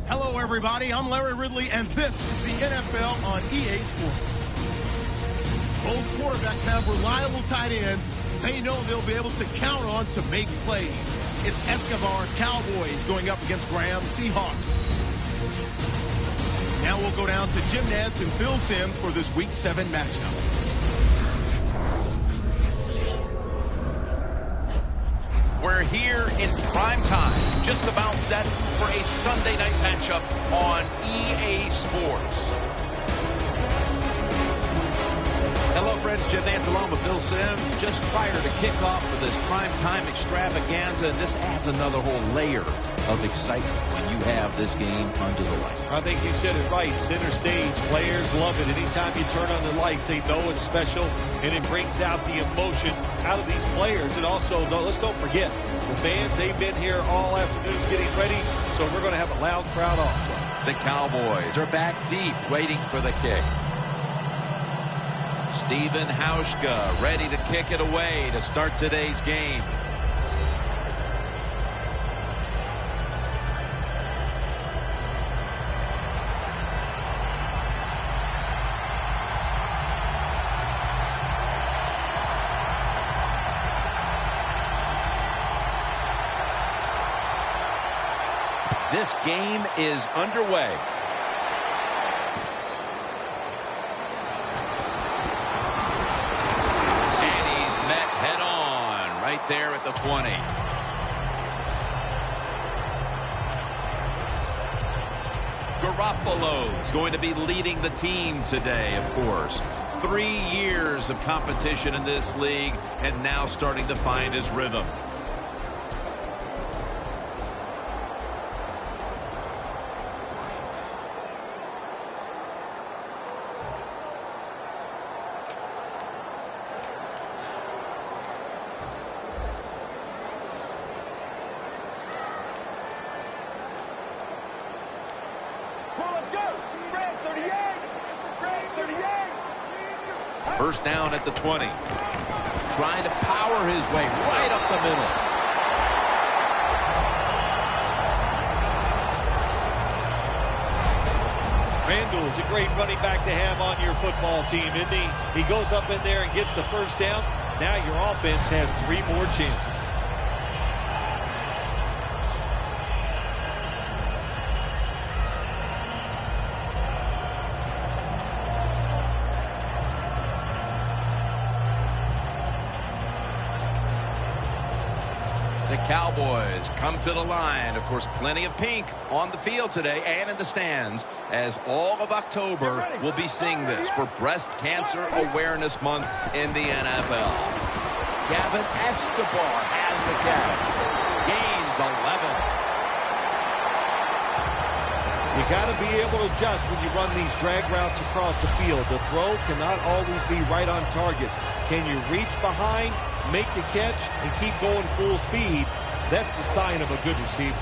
Hello, everybody. I'm Larry Ridley, and this is the NFL on EA Sports. Both quarterbacks have reliable tight ends they know they'll be able to count on to make plays. It's Escobar's Cowboys going up against Graham's Seahawks. Now we'll go down to Jim Nantz and Phil Simms for this Week 7 matchup. We're here in prime time, just about set for a Sunday night matchup on EA Sports. Hello, friends. Jim Nantz along with Phil Simms. Just prior to kickoff for this primetime extravaganza, this adds another whole layer of excitement when you have this game under the lights. I think you said it right. Center stage, players love it. Anytime you turn on the lights, they know it's special, and it brings out the emotion out of these players. And also, let's don't forget, the fans, they've been here all afternoon getting ready, so we're going to have a loud crowd also. The Cowboys are back deep, waiting for the kick. Steven Hauschka ready to kick it away to start today's game. This game is underway. And he's met head on right there at the 20. Garoppolo's going to be leading the team today, of course. 3 years of competition in this league, and now starting to find his rhythm. First down at the 20. Trying to power his way right up the middle. Randall's a great running back to have on your football team, isn't he? He goes up in there and gets the first down. Now your offense has 3 more chances. The Cowboys come to the line. Of course, plenty of pink on the field today and in the stands, as all of October will be seeing this for Breast Cancer Awareness Month in the NFL. Gavin Escobar has the catch. Gains 11. You got to be able to adjust when you run these drag routes across the field. The throw cannot always be right on target. Can you reach behind, make the catch, and keep going full speed? That's the sign of a good receiver.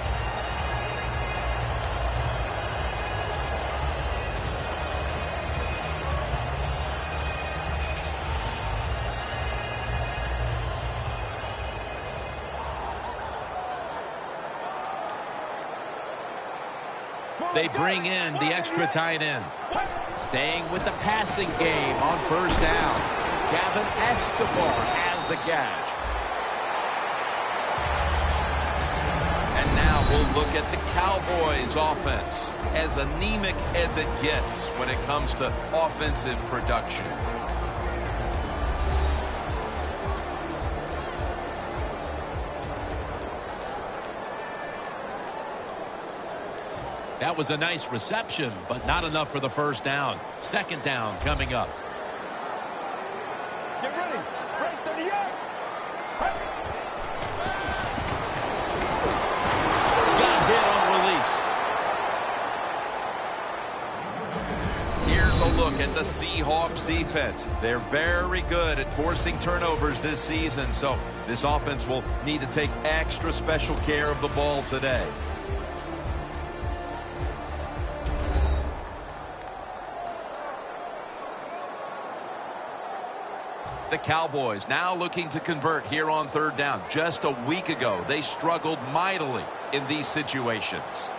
They bring in the extra tight end. Staying with the passing game on first down. Gavin Escobar has the catch. And now we'll look at the Cowboys offense, as anemic as it gets when it comes to offensive production. That was a nice reception, but not enough for the first down. Second down coming up. Get ready. Break 38. Got hit on release. Here's a look at the Seahawks defense. They're very good at forcing turnovers this season, so this offense will need to take extra special care of the ball today. The Cowboys now looking to convert here on third down. Just a week ago, they struggled mightily in these situations.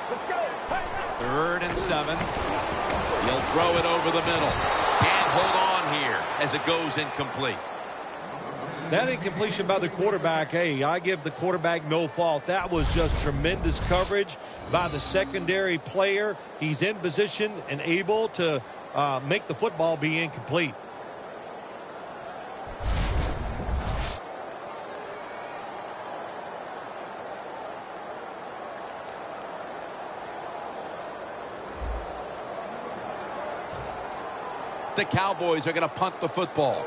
3rd and 7. He'll throw it over the middle. Can't hold on here as it goes incomplete. That incompletion by the quarterback, hey, I give the quarterback no fault. That was just tremendous coverage by the secondary player. He's in position and able to make the football be incomplete. The Cowboys are going to punt the football.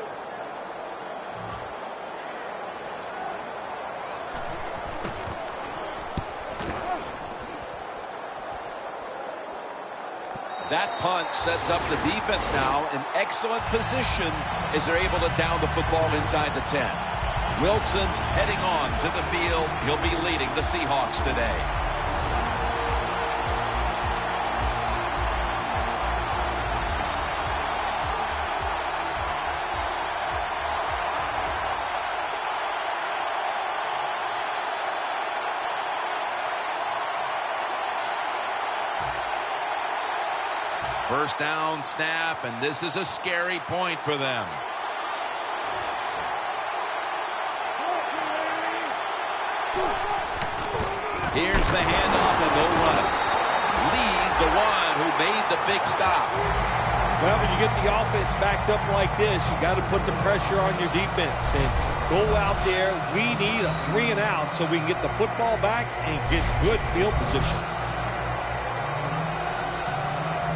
That punt sets up the defense now in excellent position as they're able to down the football inside the 10. Wilson's heading on to the field. He'll be leading the Seahawks today. First down snap, and this is a scary point for them. Here's the handoff, and they'll run it. Lee's the one who made the big stop. Well, when you get the offense backed up like this, you got to put the pressure on your defense and go out there. We need a 3 and out so we can get the football back and get good field position.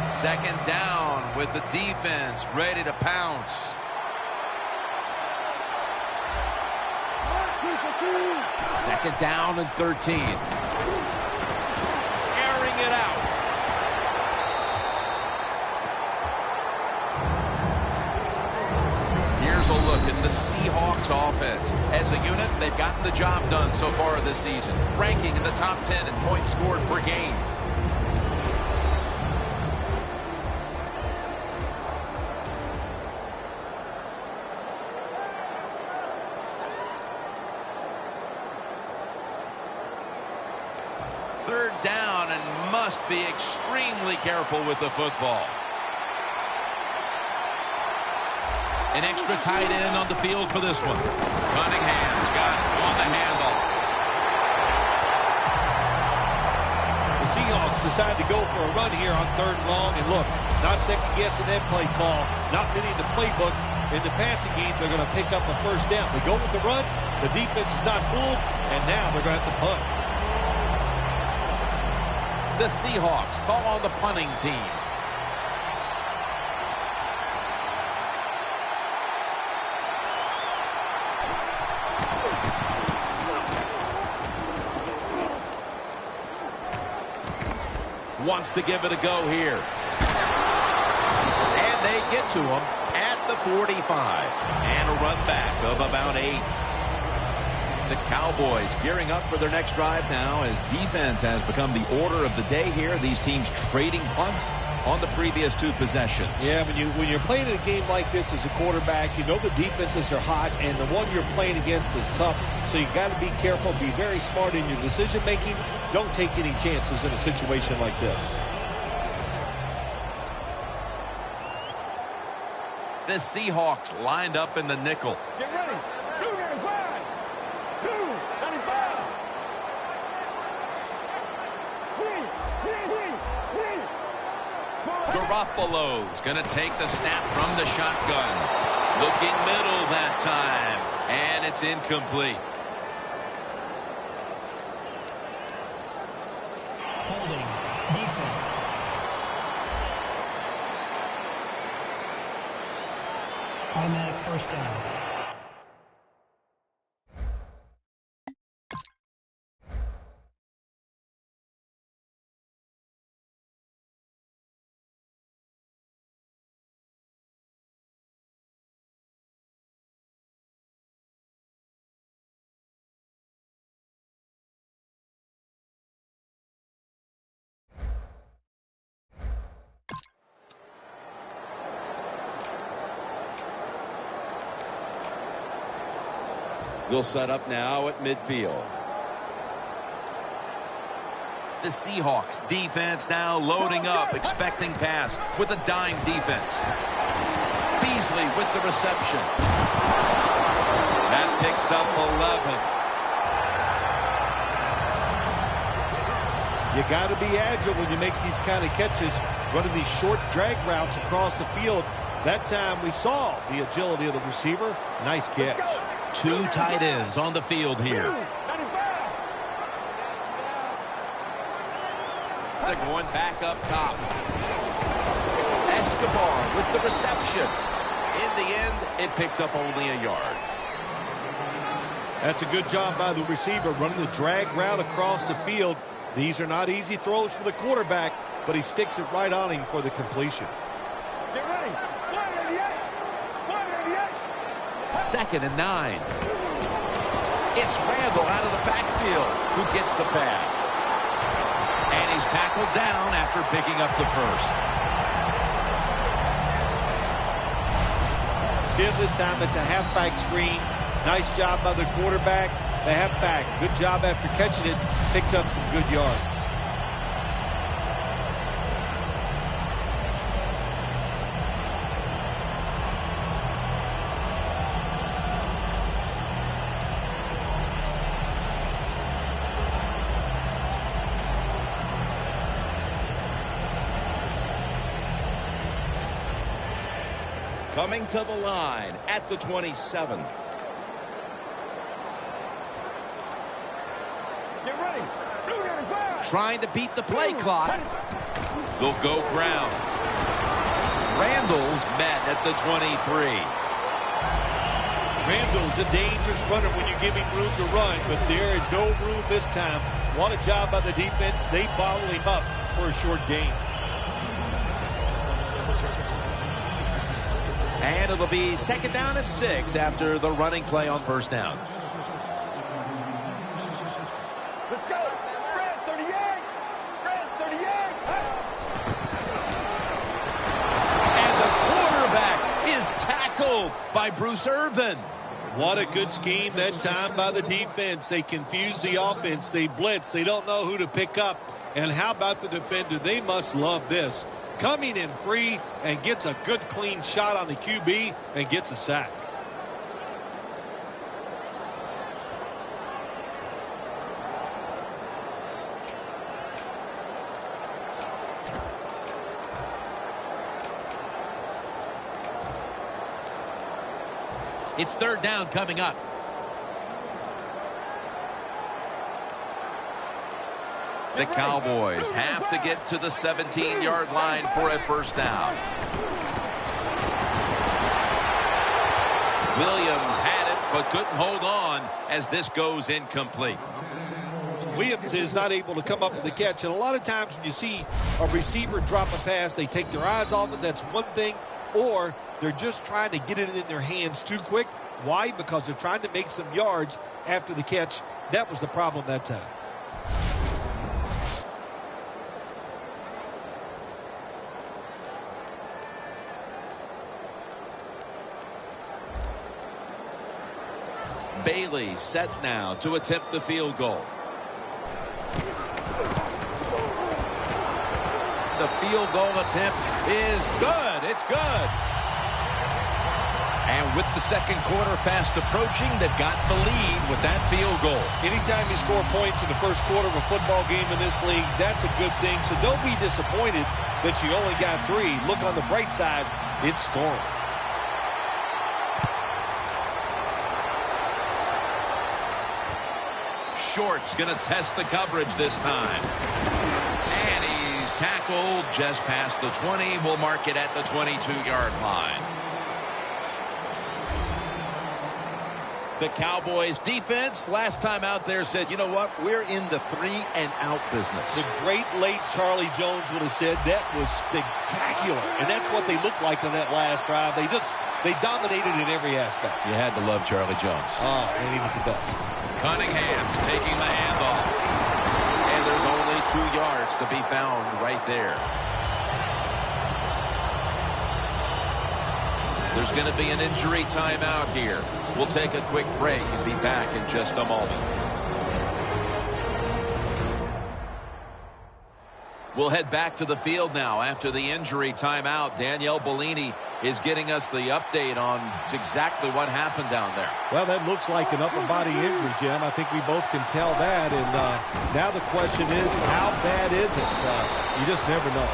Second down with the defense ready to pounce. Second down and 13. Airing it out. Here's a look at the Seahawks offense. As a unit, they've gotten the job done so far this season, ranking in the top 10 in points scored per game. Third down and must be extremely careful with the football. An extra tight end on the field for this one. Cunningham's got it on the handoff. The Seahawks decide to go for a run here on 3rd and long. And look, not second-guessing that play call. Not many in the playbook. In the passing game, they're going to pick up a first down. They go with the run. The defense is not fooled. And now they're going to have to punt. The Seahawks call on the punting team. Wants to give it a go here. And they get to him at the 45. And a run back of about 8. The Cowboys gearing up for their next drive now as defense has become the order of the day here. These teams trading punts on the previous 2 possessions. Yeah, when you're playing in a game like this as a quarterback, you know the defenses are hot, and the one you're playing against is tough. So you got to be careful, be very smart in your decision making. Don't take any chances in a situation like this. The Seahawks lined up in the nickel. Get ready. 295. 295. Garoppolo's going to take the snap from the shotgun. Looking middle that time. And it's incomplete. Holding. Defense. Automatic first down. They'll set up now at midfield. The Seahawks defense now loading up, expecting pass with a dime defense. Beasley with the reception. That picks up 11. You got to be agile when you make these kind of catches, running these short drag routes across the field. That time we saw the agility of the receiver. Nice catch. Two tight ends on the field here. They're going back up top. Escobar with the reception. In the end, it picks up only a yard. That's a good job by the receiver, running the drag route across the field. These are not easy throws for the quarterback, but he sticks it right on him for the completion. Get ready. 188. 2nd and 9. It's Randall out of the backfield who gets the pass. And he's tackled down after picking up the first. This time it's a halfback screen. Nice job by the quarterback. The halfback, good job after catching it, picked up some good yards. Coming to the line at the 27. Trying to beat the play clock. They'll go ground. Randall's met at the 23. Randall's a dangerous runner when you give him room to run, but there is no room this time. What a job by the defense. They bottle him up for a short gain. And it'll be 2nd down and 6 after the running play on 1st down. Let's go. Red 38. Red 38. And the quarterback is tackled by Bruce Irvin. What a good scheme that time by the defense. They confuse the offense. They blitz. They don't know who to pick up. And how about the defender? They must love this. Coming in free and gets a good clean shot on the QB and gets a sack. It's 3rd down coming up. The Cowboys have to get to the 17-yard line for a 1st down. Williams had it, but couldn't hold on as this goes incomplete. Williams is not able to come up with the catch. And a lot of times when you see a receiver drop a pass, they take their eyes off it. That's one thing. Or they're just trying to get it in their hands too quick. Why? Because they're trying to make some yards after the catch. That was the problem that time. Bailey set now to attempt the field goal. The field goal attempt is good. It's good. And with the 2nd quarter fast approaching, they've got the lead with that field goal. Anytime you score points in the 1st quarter of a football game in this league, that's a good thing. So don't be disappointed that you only got 3. Look on the bright side, it's scoring. Short's going to test the coverage this time. And he's tackled just past the 20. We'll mark it at the 22-yard line. The Cowboys defense last time out there said, you know what, we're in the 3-and-out business. The great late Charlie Jones would have said that was spectacular. And that's what they looked like on that last drive. They dominated in every aspect. You had to love Charlie Jones. Oh, and he was the best. Cunningham's taking the handoff. And there's only 2 yards to be found right there. There's going to be an injury timeout here. We'll take a quick break and be back in just a moment. We'll head back to the field now after the injury timeout. Danielle Bellini is getting us the update on exactly what happened down there. Well, that looks like an upper body injury, Jim. I think we both can tell that. And now the question is, how bad is it? You just never know.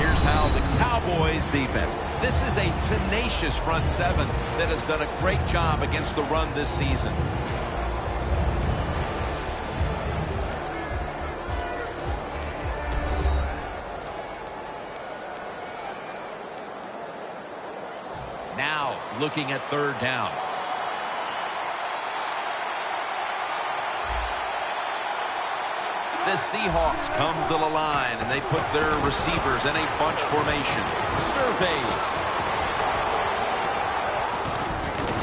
Here's how the Cowboys defense. This is a tenacious front seven that has done a great job against the run this season. Now looking at third down. The Seahawks come to the line, and they put their receivers in a bunch formation. Surveys.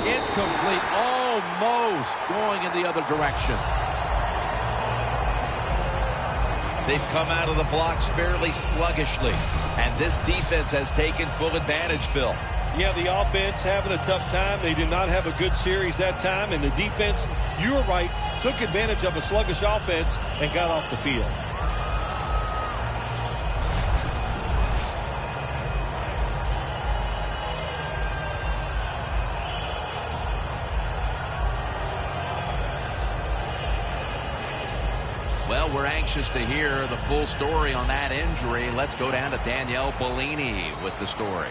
Incomplete. Almost going in the other direction. They've come out of the blocks fairly sluggishly, and this defense has taken full advantage, Phil. Yeah, the offense having a tough time. They did not have a good series that time, and the defense, you were right, took advantage of a sluggish offense and got off the field. Well, we're anxious to hear the full story on that injury. Let's go down to Danielle Bellini with the story.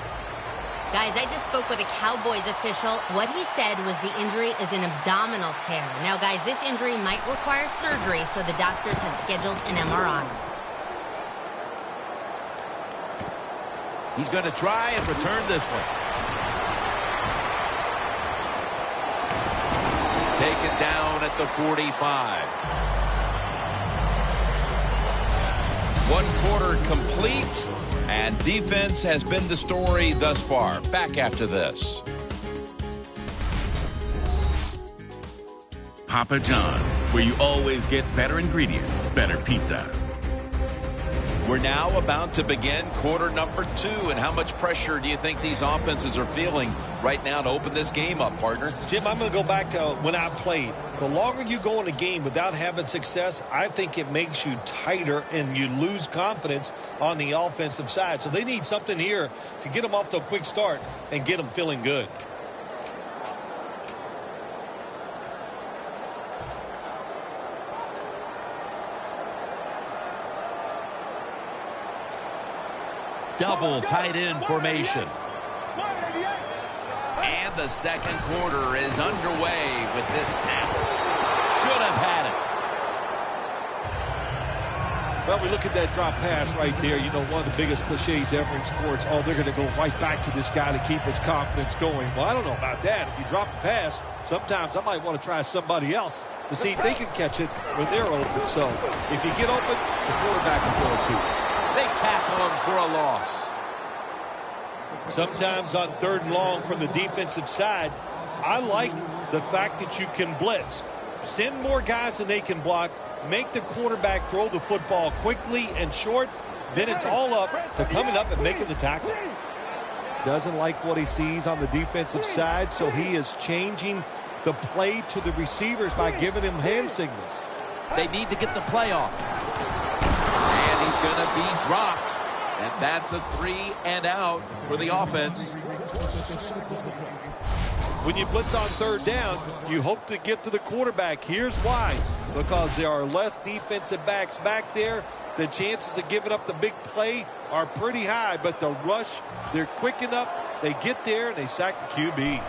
Guys, I just spoke with a Cowboys official. What he said was the injury is an abdominal tear. Now, guys, this injury might require surgery, so the doctors have scheduled an MRI. He's going to try and return this one. Taken down at the 45. 1 quarter complete, and defense has been the story thus far. Back after this. Papa John's, where you always get better ingredients, better pizza. We're now about to begin quarter number 2, and how much pressure do you think these offenses are feeling right now to open this game up, partner? Jim, I'm going to go back to when I played. The longer you go in a game without having success, I think it makes you tighter and you lose confidence on the offensive side. So they need something here to get them off to a quick start and get them feeling good. Double tight end formation. And the second quarter is underway with this snap. Should have had it. Well, we look at that drop pass right there. You know, one of the biggest cliches ever in sports. Oh, they're going to go right back to this guy to keep his confidence going. Well, I don't know about that. If you drop a pass, sometimes I might want to try somebody else to see if they can catch it when they're open. So if you get open, the quarterback is going to. They tack on for a loss. Sometimes on 3rd and long from the defensive side, I like the fact that you can blitz. Send more guys than they can block. Make the quarterback throw the football quickly and short. Then it's all up to coming up and making the tackle. Doesn't like what he sees on the defensive side, so he is changing the play to the receivers by giving him hand signals. They need to get the play off. And he's going to be dropped. And that's a 3 and out for the offense. When you blitz on 3rd down, you hope to get to the quarterback. Here's why. Because there are less defensive backs back there. The chances of giving up the big play are pretty high. But the rush, they're quick enough. They get there and they sack the QB.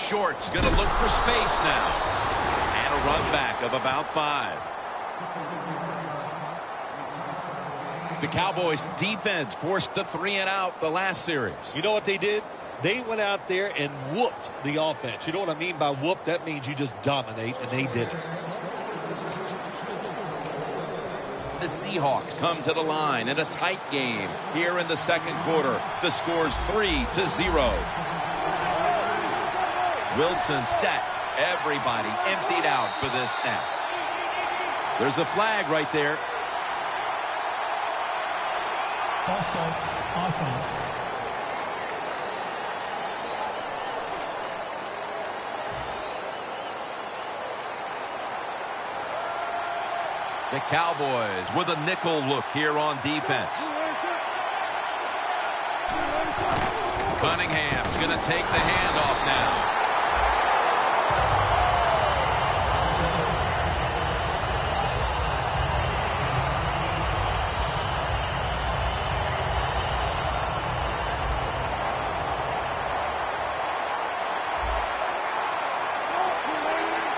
Short's going to look for space now. And a run back of about 5. The Cowboys defense forced the 3 and out the last series. You know what they did? They went out there and whooped the offense. You know what I mean by whoop? That means you just dominate, and they did it. The Seahawks come to the line in a tight game here in the second quarter. The score's 3-0. Wilson set. Everybody emptied out for this snap. There's a flag right there. False start, offense. The Cowboys with a nickel look here on defense. Cunningham's going to take the handoff now.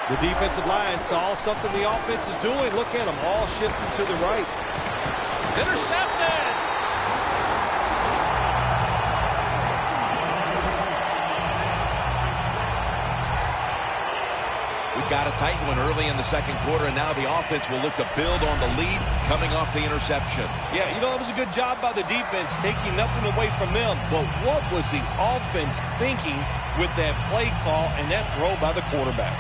The defensive line saw something the offense is doing. Look at them all shifting to the right. It's intercepted. We got a tight one early in the second quarter, and now the offense will look to build on the lead coming off the interception. Yeah, you know, it was a good job by the defense taking nothing away from them. But what was the offense thinking with that play call and that throw by the quarterback?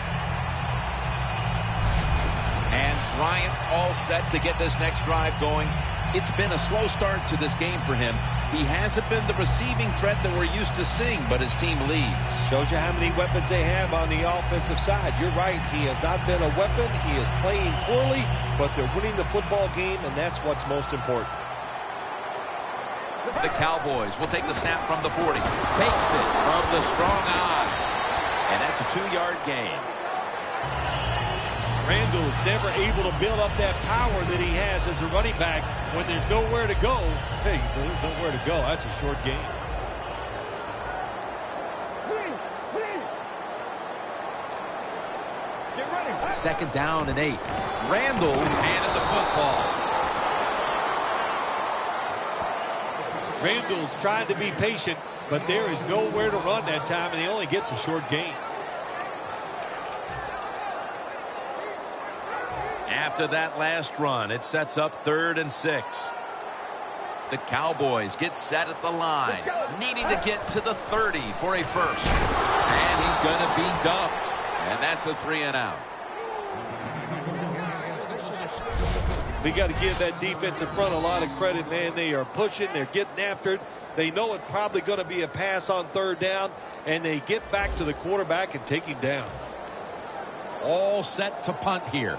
And Bryant all set to get this next drive going. It's been a slow start to this game for him. He hasn't been the receiving threat that we're used to seeing, but his team leads. Shows you how many weapons they have on the offensive side. You're right. He has not been a weapon. He is playing poorly, but they're winning the football game, and that's what's most important. The Cowboys will take the snap from the 40. Takes it from the strong eye. And that's a 2-yard gain. Randall's never able to build up that power that he has as a running back when there's nowhere to go. Hey, there's nowhere to go. That's a short game. Get ready. Second down and 8. Randall's handed the football. Randall's trying to be patient, but there is nowhere to run that time, and he only gets a short gain. After that last run, it sets up 3rd and 6. The Cowboys get set at the line, needing to get to the 30 for a first. And he's going to be dumped. And that's a 3-and-out. We got to give that defensive front a lot of credit, man. They are pushing. They're getting after it. They know it's probably going to be a pass on 3rd down, and they get back to the quarterback and take him down. All set to punt here.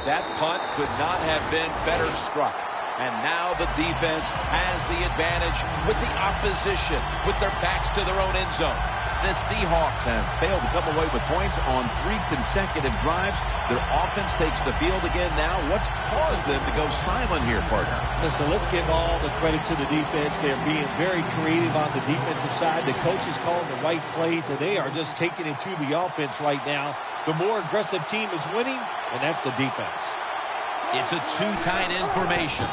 That punt could not have been better struck. And now the defense has the advantage with the opposition, with their backs to their own end zone. The Seahawks have failed to come away with points on 3 consecutive drives. Their offense takes the field again now. What's caused them to go silent here, partner? Listen, let's give all the credit to the defense. They're being very creative on the defensive side. The coach is calling the right plays, and they are just taking it to the offense right now. The more aggressive team is winning, and that's the defense. It's a 2-tight end formation.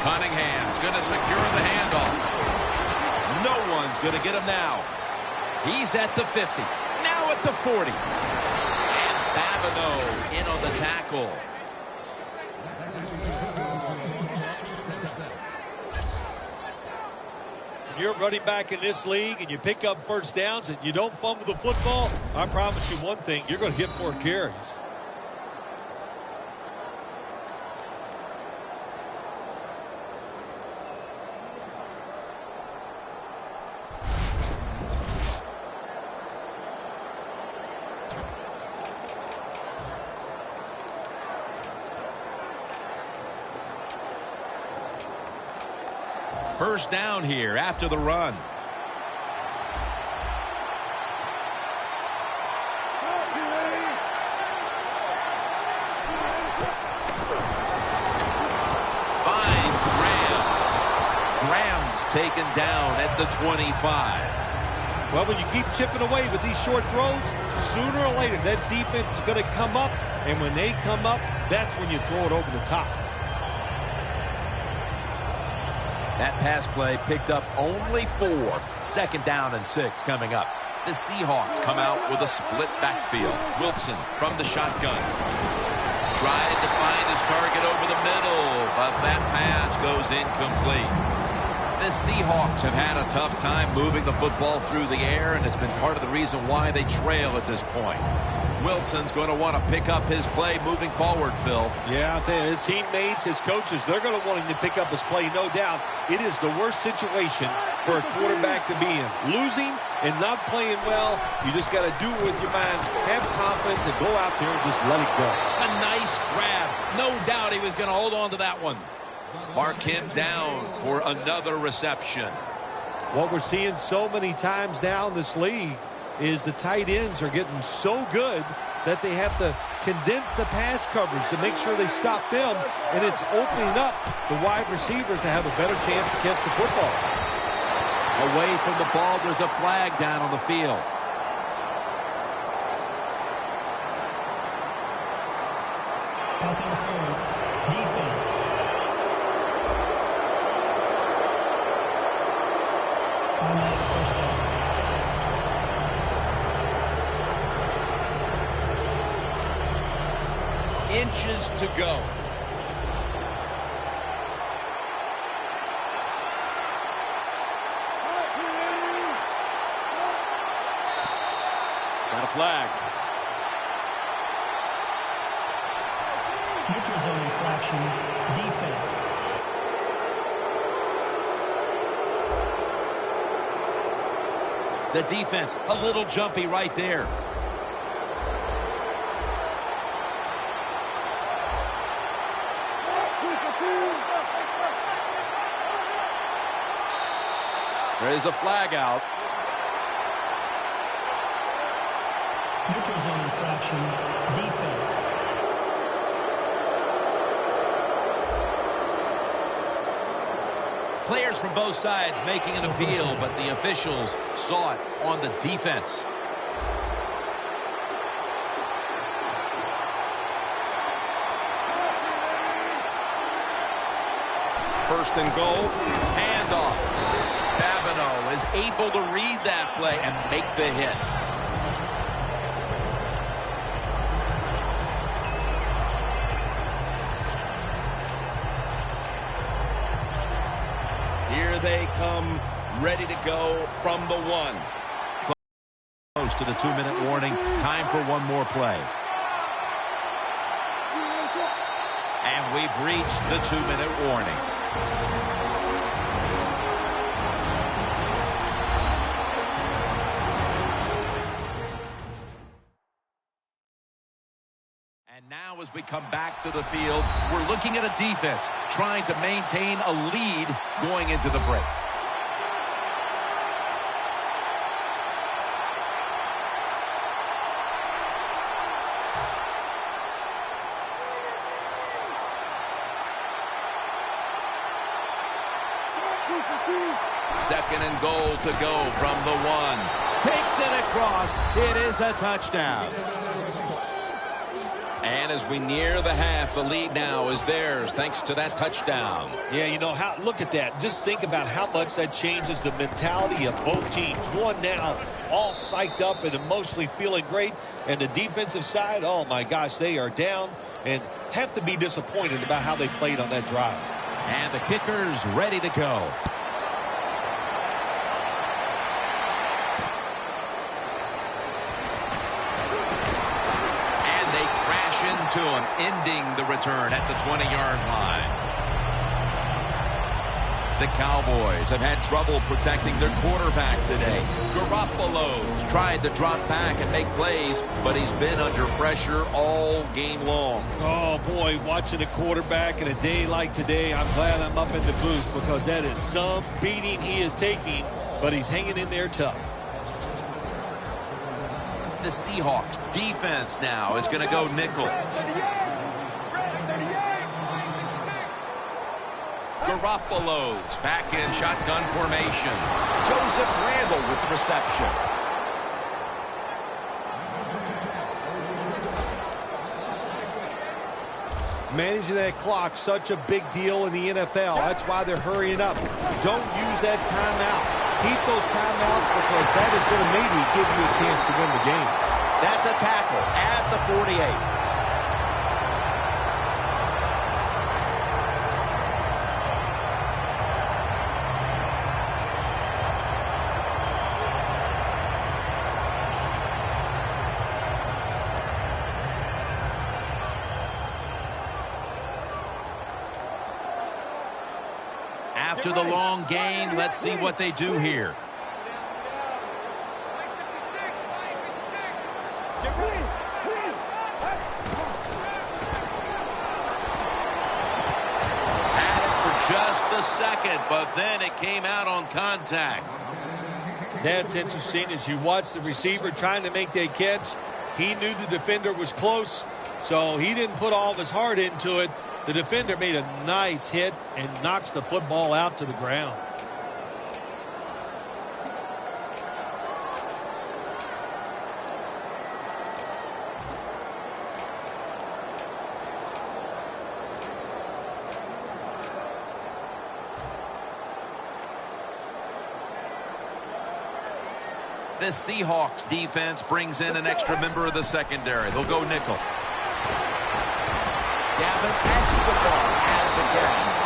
Cunningham's going to secure the handoff. No one's going to get him now. He's at the 50. Now at the 40. And Babineau in on the tackle. You're running back in this league and you pick up first downs and you don't fumble the football, I promise you one thing, you're going to get 4 carries. First down here after the run. Finds Graham. Graham's taken down at the 25. Well, when you keep chipping away with these short throws, sooner or later that defense is going to come up, and when they come up, that's when you throw it over the top. That pass play picked up only 4. Second down and 6 coming up. The Seahawks come out with a split backfield. Wilson from the shotgun. Tried to find his target over the middle, but that pass goes incomplete. The The Seahawks have had a tough time moving the football through the air, and it's been part of the reason why they trail at this point. Wilson's going to want to pick up his play moving forward, Phil. Yeah, his teammates, his coaches, they're going to want him to pick up his play, no doubt. It is the worst situation for a quarterback to be in. Losing and not playing well, you just got to do it with your mind. Have confidence and go out there and just let it go. A nice grab. No doubt he was going to hold on to that one. Mark him down for another reception. What we're seeing so many times now in this league is the tight ends are getting so good that they have to condense the pass coverage to make sure they stop them, and it's opening up the wide receivers to have a better chance to catch the football. Away from the ball, there's a flag down on the field. Pass interference. Defense. Automatic first down. Inches to go. Got a flag. Neutral zone infraction. Defense. The defense, a little jumpy right there. There is a flag out. Neutral zone infraction. Defense. Players from both sides making an appeal, but the officials saw it on the defense. First and goal, handoff. Babineau is able to read that play and make the hit. Here they come, ready to go from the one. Close to the 2-minute warning. Time for one more play. And we've reached the 2-minute warning. And now as we come back to the field, we're looking at a defense trying to maintain a lead going into the break. Second and goal to go from the one. Takes it across. It is a touchdown. And as we near the half, the lead now is theirs thanks to that touchdown. Yeah, you know, look at that. Just think about how much that changes the mentality of both teams. One now all psyched up and emotionally feeling great. And the defensive side, oh my gosh, they are down and have to be disappointed about how they played on that drive. And the kicker's ready to go. To him, ending the return at the 20-yard line. The Cowboys have had trouble protecting their quarterback today. Garoppolo's tried to drop back and make plays, but he's been under pressure all game long. Oh, boy, watching a quarterback in a day like today, I'm glad I'm up in the booth because that is some beating he is taking, but he's hanging in there tough. The Seahawks defense now is going to go nickel. Garoppolo's back in shotgun formation. Joseph Randle with the reception. Managing that clock, such a big deal in the NFL. That's why they're hurrying up. Don't use that timeout. Keep those timeouts because that is going to maybe give you a chance to win the game. That's a tackle at the 48. After the long gain, let's see what they do here. Had it for just a second, but then it came out on contact. That's interesting. As you watch the receiver trying to make that catch, he knew the defender was close, so he didn't put all of his heart into it. The defender made a nice hit and knocks the football out to the ground. The Seahawks defense brings in an extra member of the secondary. They'll go nickel. Gavin Escobar has the catch.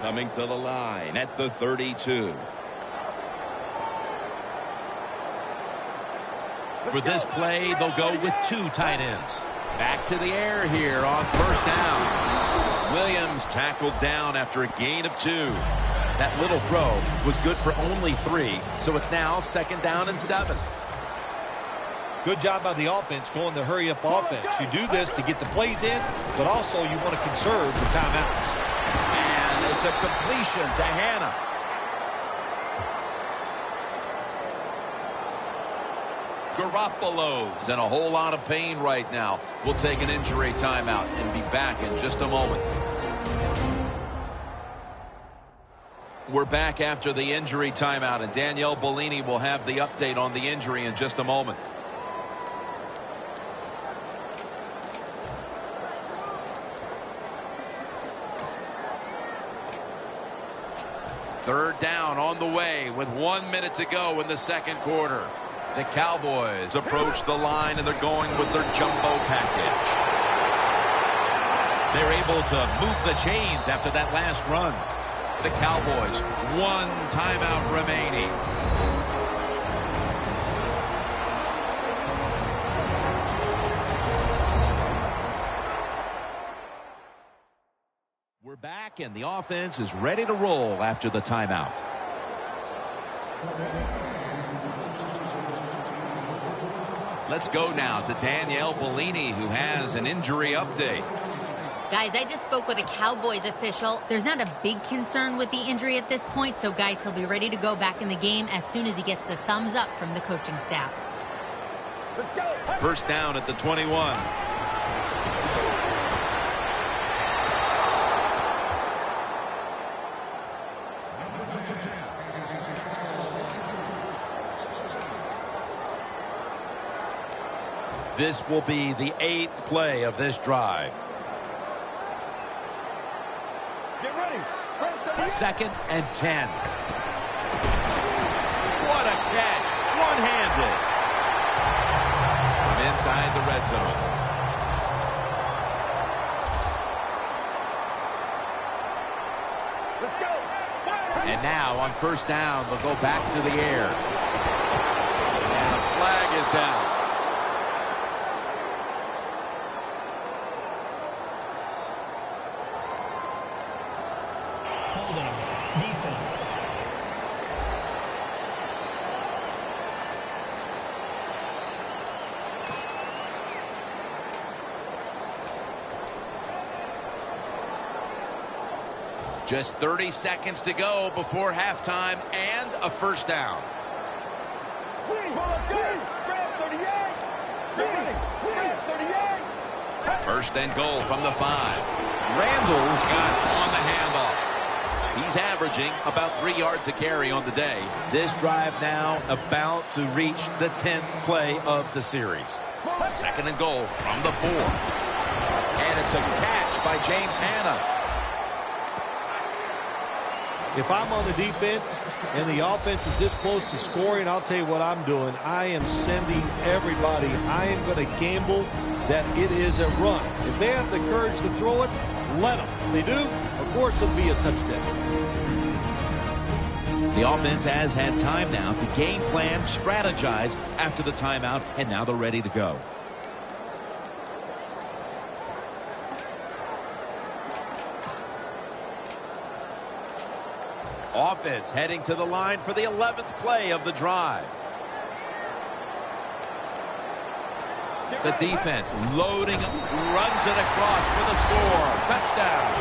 Coming to the line at the 32. For this play, they'll go with 2 tight ends. Back to the air here on first down. Williams tackled down after a gain of 2. That little throw was good for only 3, so it's now 2nd down and 7. Good job by the offense going the hurry-up offense. You do this to get the plays in, but also you want to conserve the timeouts. And it's a completion to Hannah. Garoppolo's in a whole lot of pain right now. We'll take an injury timeout and be back in just a moment. We're back after the injury timeout, and Danielle Bellini will have the update on the injury in just a moment. Third down on the way with 1 minute to go in the second quarter. The Cowboys approach the line, and they're going with their jumbo package. They're able to move the chains after that last run. The Cowboys, 1 timeout remaining. We're back, and the offense is ready to roll after the timeout. Let's go now to Danielle Bellini, who has an injury update. Guys, I just spoke with a Cowboys official. There's not a big concern with the injury at this point, so guys, he'll be ready to go back in the game as soon as he gets the thumbs up from the coaching staff. Let's go. First down at the 21. This will be the 8th play of this drive. Get ready. 2nd and 10. What a catch. One-handed. From inside the red zone. Let's go. And now on first down, they'll go back to the air. And a flag is down. Defense. Just 30 seconds to go before halftime and a first down. First and goal from the 5. Randall's got on the handoff. He's averaging about 3 yards a carry on the day. This drive now about to reach the 10th play of the series. 2nd and goal from the 4. And it's a catch by James Hannah. If I'm on the defense and the offense is this close to scoring, I'll tell you what I'm doing. I am sending everybody. I am going to gamble that it is a run. If they have the courage to throw it, let them. If they do, of course it'll be a touchdown. The offense has had time now to game plan, strategize after the timeout, and now they're ready to go. Offense heading to the line for the 11th play of the drive. The defense loading, runs it across for the score. Touchdown.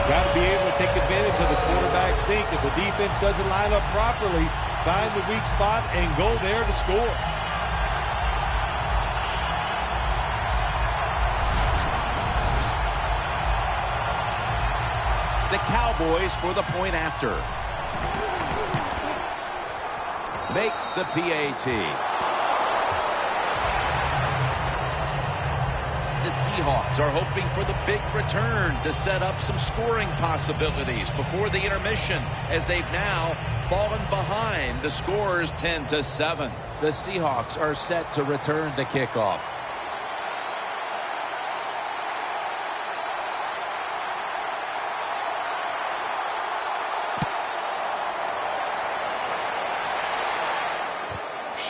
Got to be able to take advantage of the quarterback sneak. If the defense doesn't line up properly, find the weak spot and go there to score. The Cowboys for the point after. Makes the PAT. The Seahawks are hoping for the big return to set up some scoring possibilities before the intermission, as they've now fallen behind. The score is 10-7. The Seahawks are set to return the kickoff.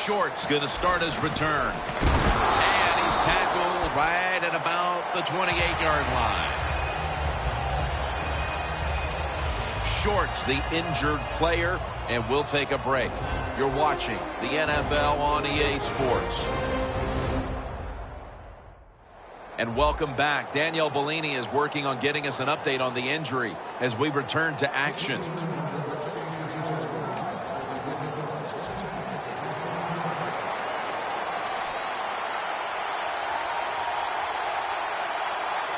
Short's going to start his return. And he's tackled right at about the 28-yard line. Short's the injured player, and we'll take a break. You're watching the NFL on EA Sports. And welcome back. Danielle Bellini is working on getting us an update on the injury as we return to action.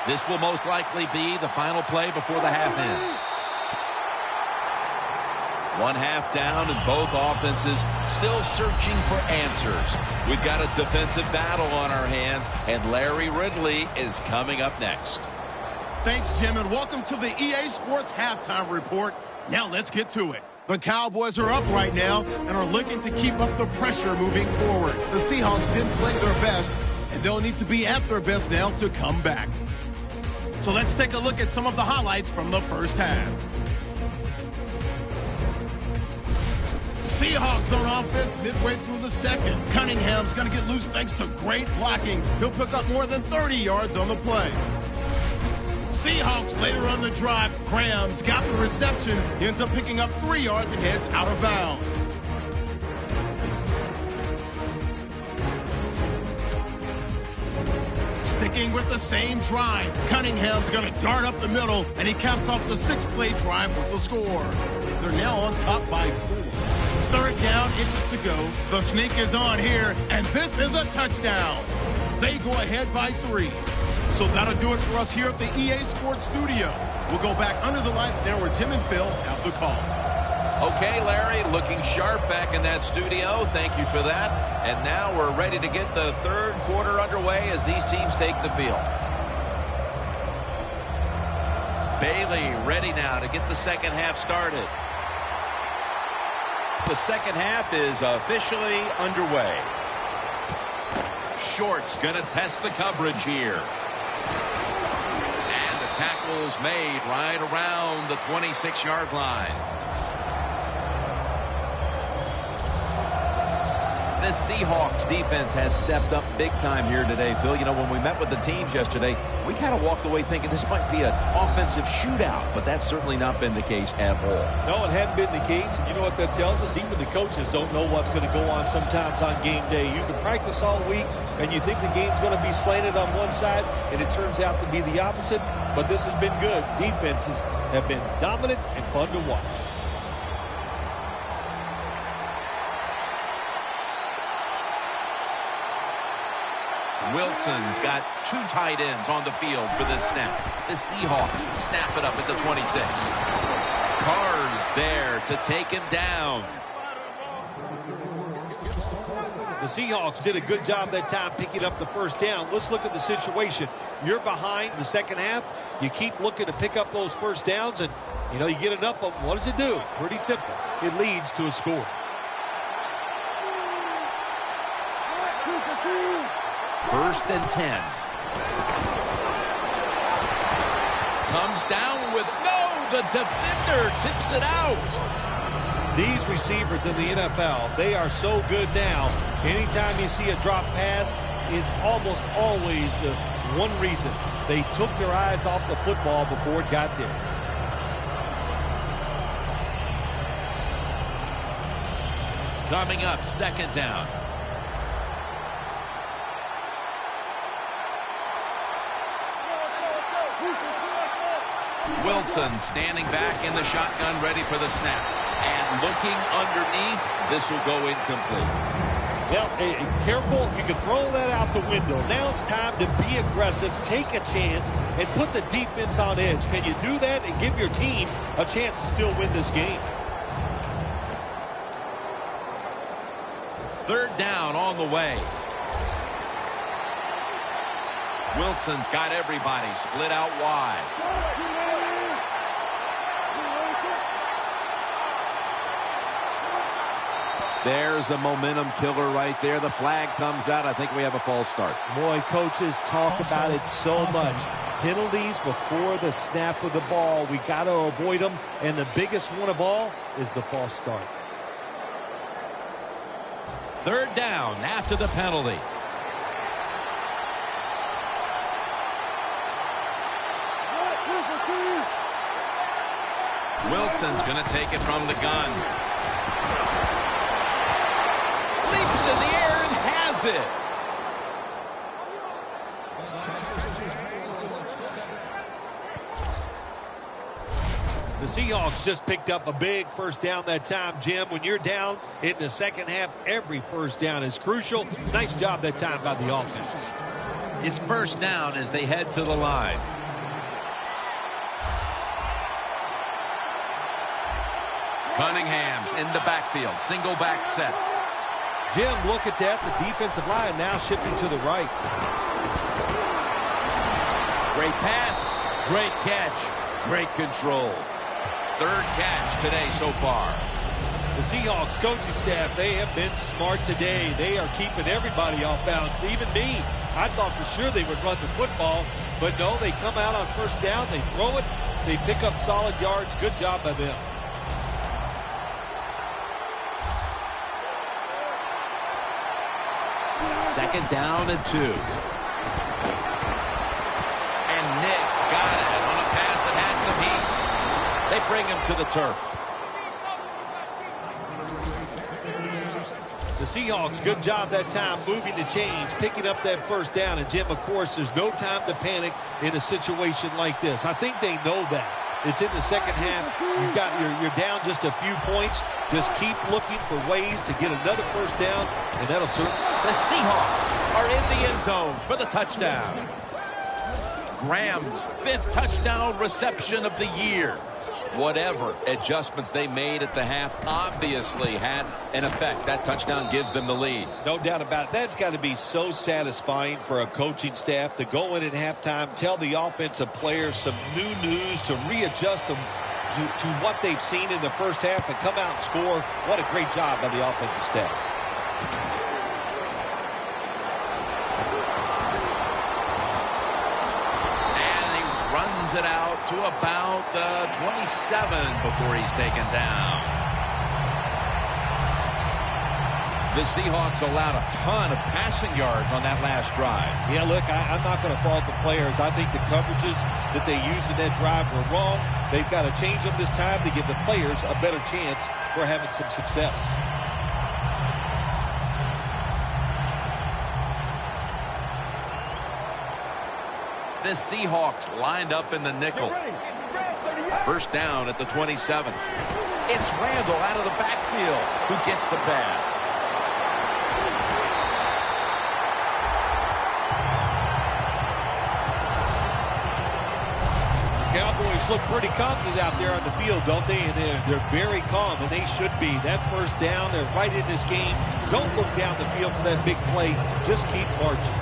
This will most likely be the final play before the half ends. One half down, and both offenses still searching for answers. We've got a defensive battle on our hands, and Larry Ridley is coming up next. Thanks, Jim, and welcome to the EA Sports Halftime Report. Now let's get to it. The Cowboys are up right now and are looking to keep up the pressure moving forward. The Seahawks didn't play their best, and they'll need to be at their best now to come back. So let's take a look at some of the highlights from the first half. Seahawks on offense midway through the second. Cunningham's going to get loose thanks to great blocking. He'll pick up more than 30 yards on the play. Seahawks later on the drive. Graham's got the reception. He ends up picking up 3 yards and heads out of bounds. Sticking with the same drive, Cunningham's going to dart up the middle, and he caps off the 6-play drive with the score. They're now on top by 4. Third down, inches to go. The sneak is on here, and this is a touchdown. They go ahead by 3. So that'll do it for us here at the EA Sports Studio. We'll go back under the lights now where Jim and Phil have the call. Okay, Larry, looking sharp back in that studio. Thank you for that. And now we're ready to get the third quarter underway as these teams take the field. Bailey ready now to get the second half started. The second half is officially underway. Short's going to test the coverage here. And the tackle's made right around the 26-yard line. The Seahawks defense has stepped up big time here today, Phil. You know, when we met with the teams yesterday, we kind of walked away thinking this might be an offensive shootout, but that's certainly not been the case at all. No, it hadn't been the case, and you know what that tells us? Even the coaches don't know what's going to go on sometimes on game day. You can practice all week, and you think the game's going to be slanted on one side, and it turns out to be the opposite, but this has been good. Defenses have been dominant and fun to watch. Wilson's got 2 tight ends on the field for this snap. The Seahawks snap it up at the 26. Carr's there to take him down. The Seahawks did a good job that time picking up the first down. Let's look at the situation. You're behind the second half. You keep looking to pick up those first downs, and, you know, you get enough of them. What does it do? Pretty simple. It leads to a score. First and 10. Comes down with, no, the defender tips it out. These receivers in the NFL, they are so good now. Anytime you see a drop pass, it's almost always the one reason. They took their eyes off the football before it got there. Coming up, second down. Wilson standing back in the shotgun, ready for the snap. And looking underneath, this will go incomplete. Well, careful, you can throw that out the window. Now it's time to be aggressive, take a chance, and put the defense on edge. Can you do that and give your team a chance to still win this game? Third down on the way. Wilson's got everybody split out wide. There's a momentum killer right there. The flag comes out. I think we have a false start. Boy, coaches talk about it so much. Penalties before the snap of the ball. We got to avoid them. And the biggest one of all is the false start. Third down after the penalty. Wilson's going to take it from the gun. Leaps in the air and has it. The Seahawks just picked up a big first down that time, Jim. When you're down in the second half, every first down is crucial. Nice job that time by the offense. It's first down as they head to the line. Cunningham's in the backfield. Single back set. Jim, look at that. The defensive line now shifting to the right. Great pass. Great catch. Great control. Third catch today so far. The Seahawks coaching staff, they have been smart today. They are keeping everybody off balance, even me. I thought for sure they would run the football, but no, they come out on first down, they throw it, they pick up solid yards. Good job by them. Second down and 2. And Nick's got it on a pass that had some heat. They bring him to the turf. The Seahawks, good job that time moving the chains, picking up that first down. And, Jim, of course, there's no time to panic in a situation like this. I think they know that. It's in the second half. You're down just a few points. Just keep looking for ways to get another first down, and that'll serve. The Seahawks are in the end zone for the touchdown. Graham's 5th touchdown reception of the year. Whatever adjustments they made at the half obviously had an effect. That touchdown gives them the lead. No doubt about it. That's got to be so satisfying for a coaching staff to go in at halftime, tell the offensive players some new news to readjust them to what they've seen in the first half and come out and score. What a great job by the offensive staff. It out to about the 27 before he's taken down. The Seahawks allowed a ton of passing yards on that last drive. Yeah, look, I'm not going to fault the players. I think the coverages that they used in that drive were wrong. They've got to change them this time to give the players a better chance for having some success. The Seahawks lined up in the nickel. First down at the 27. It's Randall out of the backfield who gets the pass. The Cowboys look pretty confident out there on the field, don't they? And they're very calm, and they should be. That first down, they're right in this game. Don't look down the field for that big play. Just keep marching.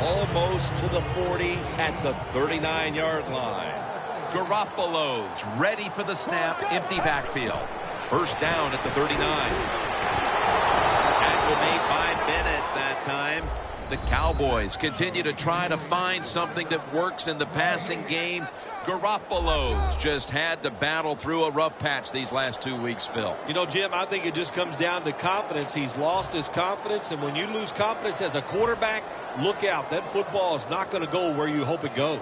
Almost to the 40 at the 39-yard line. Garoppolo's ready for the snap. Empty backfield. First down at the 39. Tackle made by Bennett that time. The Cowboys continue to try to find something that works in the passing game. Garoppolo's just had to battle through a rough patch these last 2 weeks, Phil. You know, Jim, I think it just comes down to confidence. He's lost his confidence, and when you lose confidence as a quarterback, look out. That football is not going to go where you hope it goes.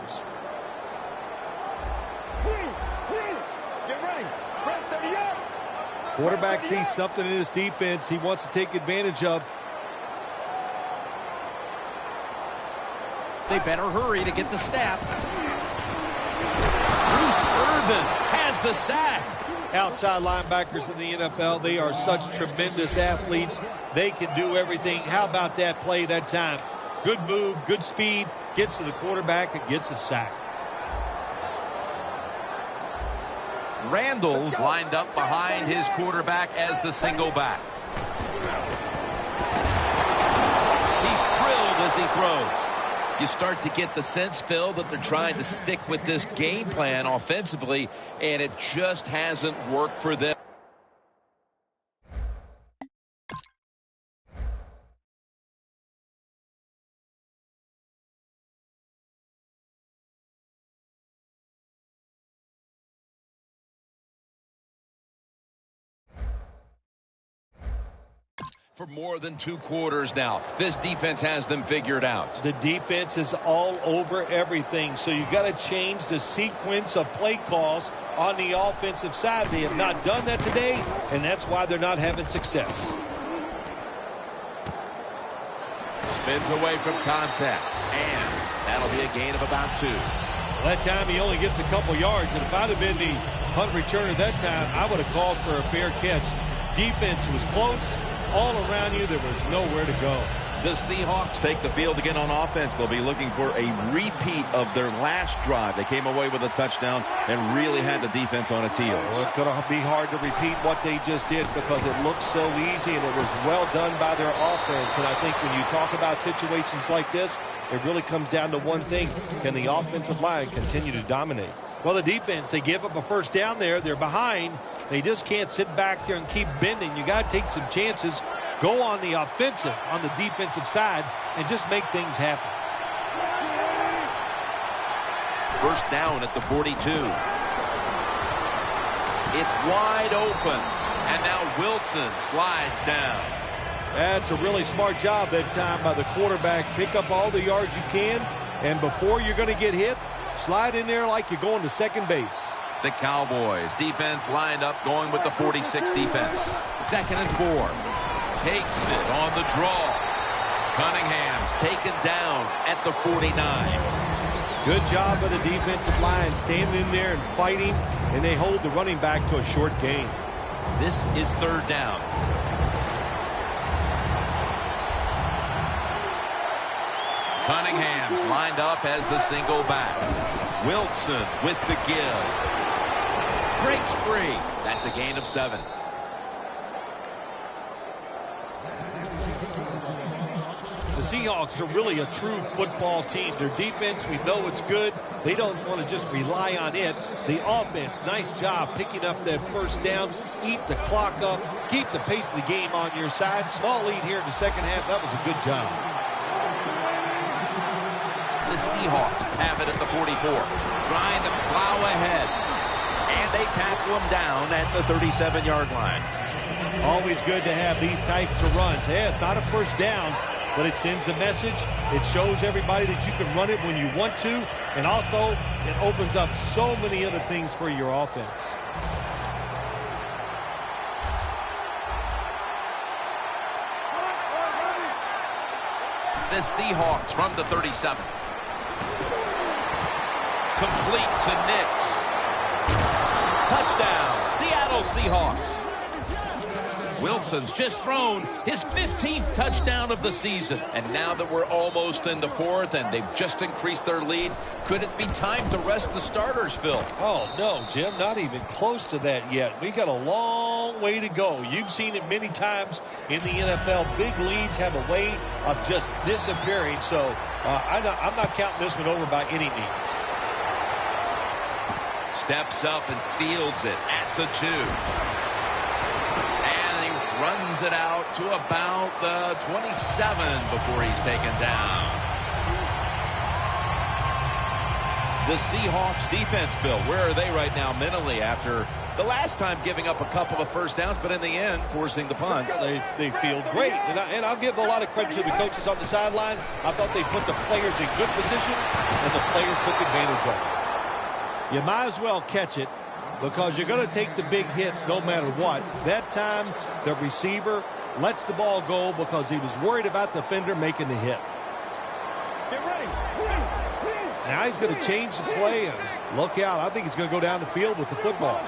Get ready. Press 38. Quarterback sees something in his defense he wants to take advantage of. They better hurry to get the snap. Bruce Irvin has the sack. Outside linebackers in the NFL, they are such tremendous athletes. They can do everything. How about that play that time? Good move, good speed, gets to the quarterback and gets a sack. Randall's lined up behind his quarterback as the single back. He's drilled as he throws. You start to get the sense, Phil, that they're trying to stick with this game plan offensively, and it just hasn't worked for them. For more than 2 quarters now, this defense has them figured out. The defense is all over everything, so you got to change the sequence of play calls on the offensive side. They have not done that today, and that's why they're not having success. Spins away from contact, and that'll be a gain of about 2. That time he only gets a couple yards, and if I'd have been the punt returner that time, I would have called for a fair catch. Defense was close. All around you, there was nowhere to go. The Seahawks take the field again on offense. They'll be looking for a repeat of their last drive. They came away with a touchdown and really had the defense on its heels. Well, it's going to be hard to repeat what they just did because it looked so easy and it was well done by their offense. And I think when you talk about situations like this, it really comes down to one thing. Can the offensive line continue to dominate? Well, the defense, they give up a first down there. They're behind. They just can't sit back there and keep bending. You got to take some chances, go on the offensive, on the defensive side, and just make things happen. First down at the 42. It's wide open, and now Wilson slides down. That's a really smart job that time by the quarterback. Pick up all the yards you can, and before you're going to get hit, slide in there like you're going to second base. The Cowboys defense lined up going with the 46 defense. 2nd and 4. Takes it on the draw. Cunningham's taken down at the 49. Good job by the defensive line standing in there and fighting, and they hold the running back to a short gain. This is 3rd down. Cunningham's lined up as the single back. Wilson with the give. Breaks free. That's a gain of 7. The Seahawks are really a true football team. Their defense, we know it's good. They don't want to just rely on it. The offense, nice job picking up that first down. Eat the clock up. Keep the pace of the game on your side. Small lead here in the second half. That was a good job. The Seahawks have it at the 44. Trying to plow ahead. And they tackle him down at the 37-yard line. Always good to have these types of runs. Yeah, it's not a first down, but it sends a message. It shows everybody that you can run it when you want to. And also, it opens up so many other things for your offense. The Seahawks from the 37. Complete to Nix. Touchdown, Seattle Seahawks. Wilson's just thrown his 15th touchdown of the season. And now that we're almost in the fourth and they've just increased their lead, could it be time to rest the starters, Phil? Oh, no, Jim, not even close to that yet. We got a long way to go. You've seen it many times in the NFL. Big leads have a way of just disappearing. So I'm not counting this one over by any means. Steps up and fields it at the 2. And he runs it out to about the 27 before he's taken down. The Seahawks defense, Bill, where are they right now mentally after the last time giving up a couple of first downs, but in the end forcing the punt? They feel great. And I'll give a lot of credit to the coaches on the sideline. I thought they put the players in good positions, and the players took advantage of it. You might as well catch it because you're going to take the big hit no matter what. That time, the receiver lets the ball go because he was worried about the defender making the hit. Now he's going to change the play and look out. I think he's going to go down the field with the football.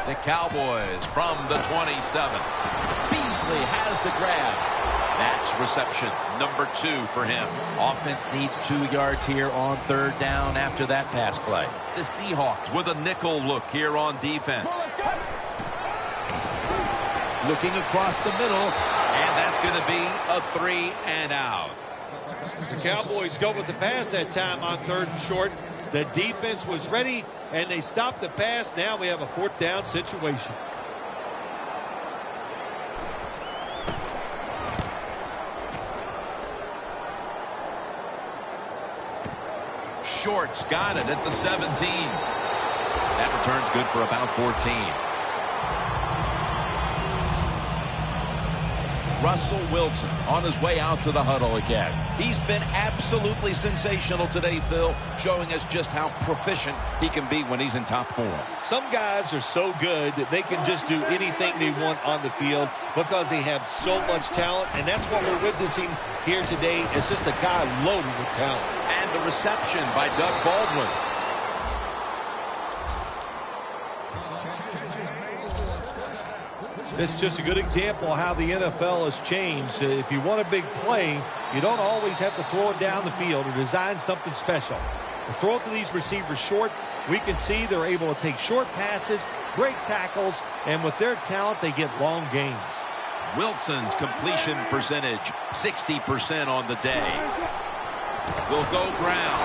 The Cowboys from the 27. Beasley has the grab. That's reception number 2 for him. Offense needs 2 yards here on third down after that pass play. The Seahawks with a nickel look here on defense. Looking across the middle. And that's going to be a 3 and out. The Cowboys go with the pass that time on 3rd and short. The defense was ready, and they stopped the pass. Now we have a 4th down situation. Short's got it at the 17. That return's good for about 14. Russell Wilson on his way out to the huddle again. He's been absolutely sensational today, Phil, showing us just how proficient he can be when he's in top form. Some guys are so good that they can just do anything they want on the field because they have so much talent, and that's what we're witnessing here today. It's just a guy loaded with talent. And the reception by Doug Baldwin. This is just a good example of how the NFL has changed. If you want a big play, you don't always have to throw it down the field or design something special. To throw it to these receivers short, we can see they're able to take short passes, break tackles, and with their talent, they get long gains. Wilson's completion percentage, 60% on the day. Will go ground.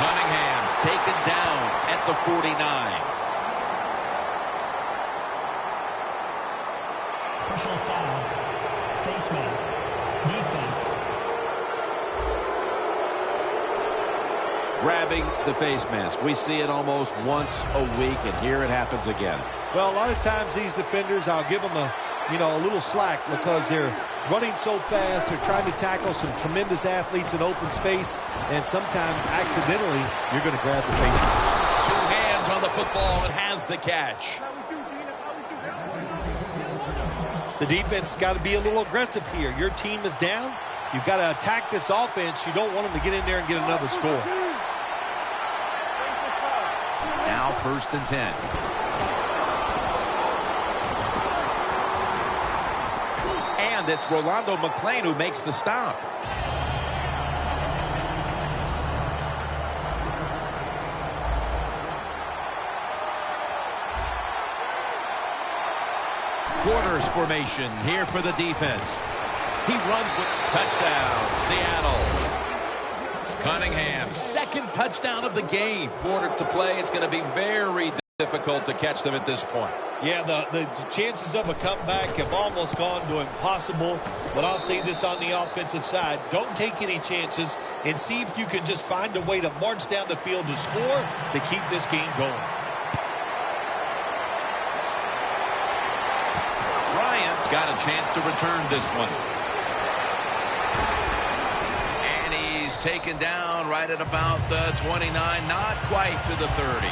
Cunningham's taken down at the 49. Personal foul. Face mask. Defense. Grabbing the face mask. We see it almost once a week, and here it happens again. Well, a lot of times these defenders, I'll give them a little slack because they're running so fast. They're trying to tackle some tremendous athletes in open space, and sometimes accidentally you're going to grab the face mask. 2 hands on the football and has the catch. The defense has got to be a little aggressive here. Your team is down. You've got to attack this offense. You don't want them to get in there and get another score. Now 1st and 10. And it's Rolando McClain who makes the stop. Quarters formation here for the defense. He runs with touchdown, Seattle. Cunningham, 2nd touchdown of the game. Quarter to play. It's going to be very difficult to catch them at this point. Yeah, the chances of a comeback have almost gone to impossible. But I'll say this on the offensive side. Don't take any chances and see if you can just find a way to march down the field to score to keep this game going. Bryant's got a chance to return this one. And he's taken down right at about the 29, not quite to the 30.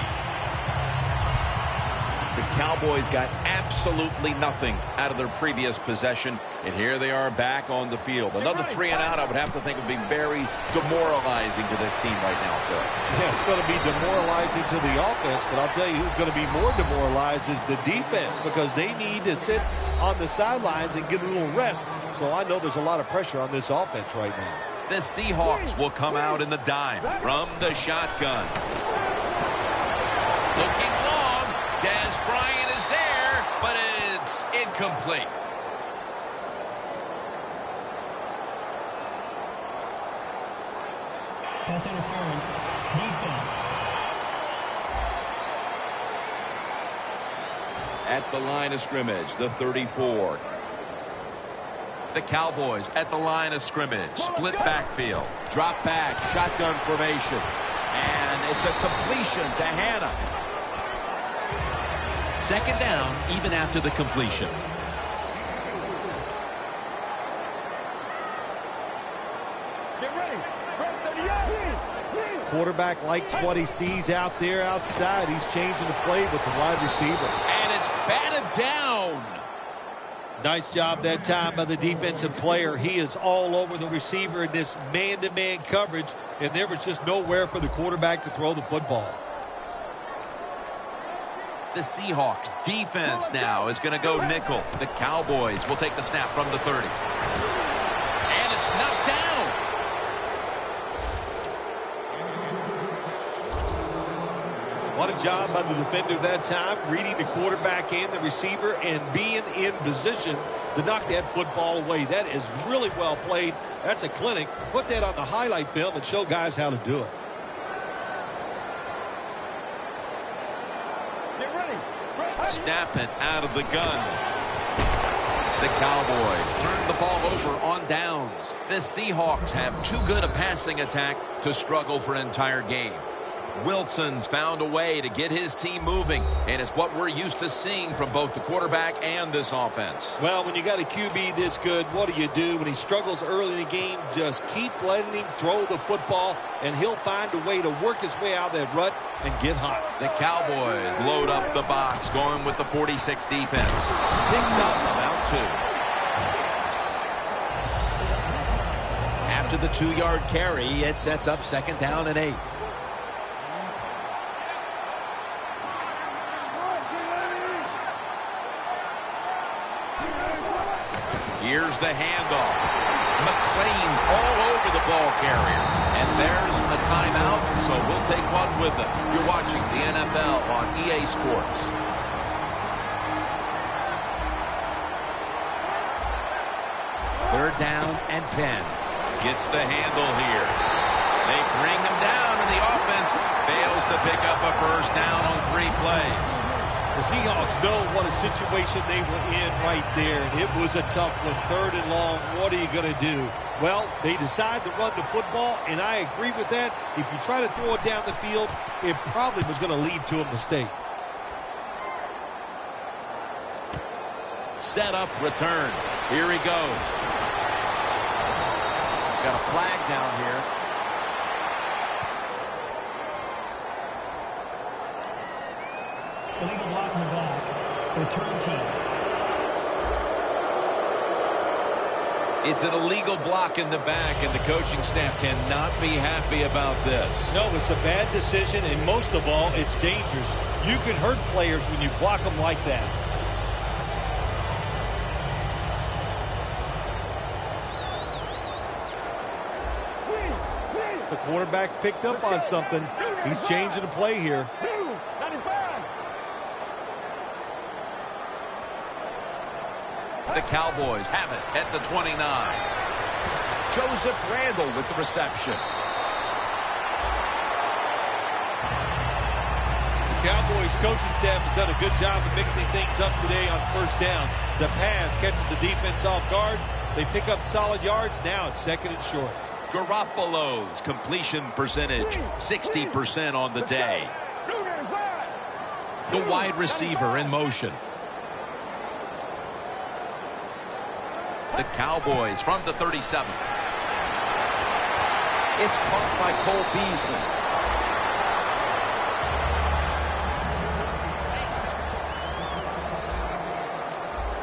The Cowboys got absolutely nothing out of their previous possession, and here they are back on the field. Another 3 and out, I would have to think, would be very demoralizing to this team right now, Phil. Yeah, it's going to be demoralizing to the offense, but I'll tell you who's going to be more demoralized is the defense, because they need to sit on the sidelines and get a little rest. So I know there's a lot of pressure on this offense right now. The Seahawks will come out in the dime from the shotgun. Looking long. Des Bryant is there, but it's incomplete. Pass interference. Defense. At the line of scrimmage, the 34. The Cowboys at the line of scrimmage. Split backfield. Drop back. Shotgun formation. And it's a completion to Hannah. Second down, even after the completion. Get ready. Break 30 yards. Quarterback likes what he sees out there outside. He's changing the play with the wide receiver. And it's batted down. Nice job that time by the defensive player. He is all over the receiver in this man-to-man coverage, and there was just nowhere for the quarterback to throw the football. The Seahawks defense now is going to go nickel. The Cowboys will take the snap from the 30. And it's knocked down. What a job by the defender that time, reading the quarterback and the receiver and being in position to knock that football away. That is really well played. That's a clinic. Put that on the highlight film and show guys how to do it. Get ready. Snapping out of the gun. The Cowboys turn the ball over on downs. The Seahawks have too good a passing attack to struggle for an entire game. Wilson's found a way to get his team moving, and it's what we're used to seeing from both the quarterback and this offense. Well, when you got a QB this good, what do? When he struggles early in the game, just keep letting him throw the football, and he'll find a way to work his way out of that rut and get hot. The Cowboys load up the box, going with the 46 defense. Picks up about 2. After the 2-yard carry, it sets up second down and 8. Here's the handoff. McClain's all over the ball carrier. And there's a timeout, so we'll take one with them. You're watching the NFL on EA Sports. Third down and 10. Gets the handle here. They bring him down, and the offense fails to pick up a first down on 3 plays. The Seahawks know what a situation they were in right there. It was a tough one, 3rd and long. What are you going to do? Well, they decide to run the football, and I agree with that. If you try to throw it down the field, it probably was going to lead to a mistake. Set up, return. Here he goes. Got a flag down here. Illegal block in the back. Return team. It's an illegal block in the back, and the coaching staff cannot be happy about this. No, it's a bad decision, and most of all, it's dangerous. You can hurt players when you block them like that. The quarterback's picked up on something. He's changing the play here. The Cowboys have it at the 29. Joseph Randle with the reception. The Cowboys coaching staff has done a good job of mixing things up today on first down. The pass catches the defense off guard. They pick up solid yards. Now it's 2nd and short. Garoppolo's completion percentage, 60% on the day. The wide receiver in motion. The Cowboys from the 37. It's caught by Cole Beasley.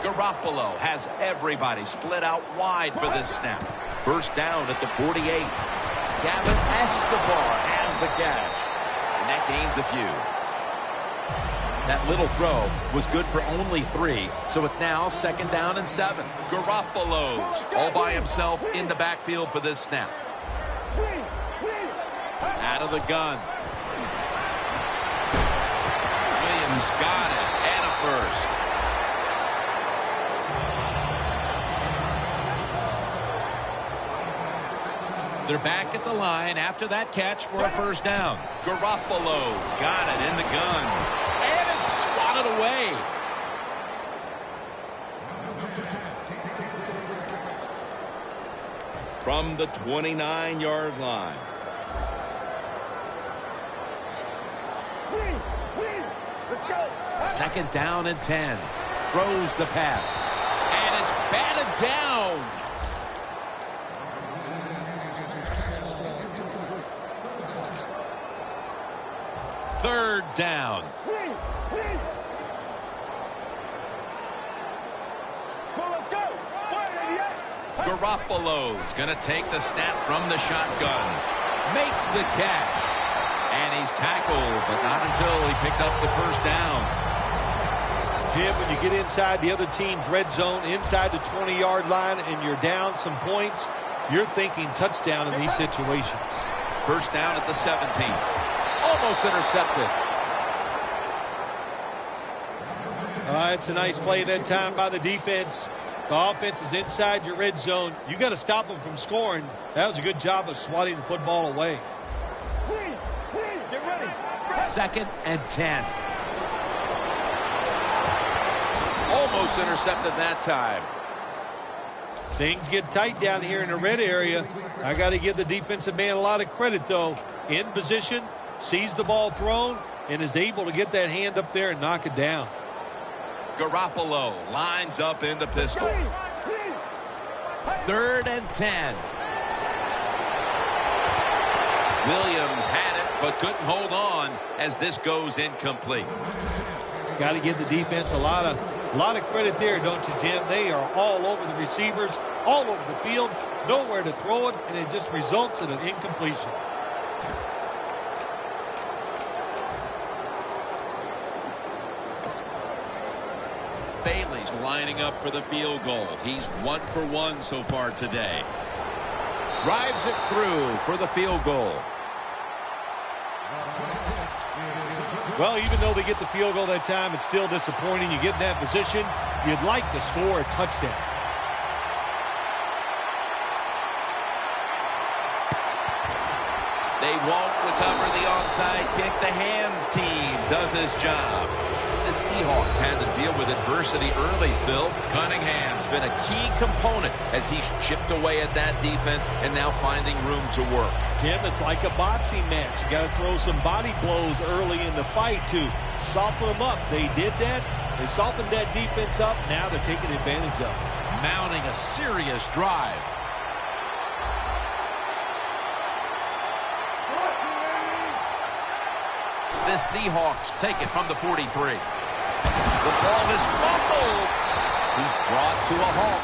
Garoppolo has everybody split out wide for this snap. First down at the 48. Gavin Escobar has the catch. And that gains a few. That little throw was good for only 3, so it's now 2nd down and 7. Garoppolo's all by himself in the backfield for this snap. Out of the gun. Williams got it, and a first. They're back at the line after that catch for a first down. Garoppolo's got it in the gun. And it's swatted away. From the 29-yard line. Let's go. 2nd down and 10. Throws the pass. And it's batted down. Third down. Garoppolo's going to take the snap from the shotgun. Makes the catch. And he's tackled, but not until he picked up the first down. Jim, when you get inside the other team's red zone, inside the 20-yard line, and you're down some points, you're thinking touchdown in these situations. First down at the 17. Almost intercepted. It's a nice play that time by the defense. The offense is inside your red zone. You got to stop them from scoring. That was a good job of swatting the football away. Get ready. 2nd and 10. Almost intercepted that time. Things get tight down here in the red area. I got to give the defensive man a lot of credit, though. In position, sees the ball thrown, and is able to get that hand up there and knock it down. Garoppolo lines up in the pistol. 3rd and 10. Williams had it, but couldn't hold on as this goes incomplete. Got to give the defense a lot of credit there, don't you, Jim? They are all over the receivers, all over the field, nowhere to throw it, and it just results in an incompletion. Bailey's lining up for the field goal. He's 1 for 1 so far today. Drives it through for the field goal. Well, even though they get the field goal that time, it's still disappointing. You get in that position, you'd like to score a touchdown. They won't recover the onside kick. The hands team does his job. The Seahawks had to deal with adversity early, Phil. Cunningham's been a key component as he's chipped away at that defense and now finding room to work. Jim, it's like a boxing match. You got to throw some body blows early in the fight to soften them up. They did that. They softened that defense up. Now they're taking advantage of it. Mounting a serious drive. The Seahawks take it from the 43. The ball is fumbled. He's brought to a halt.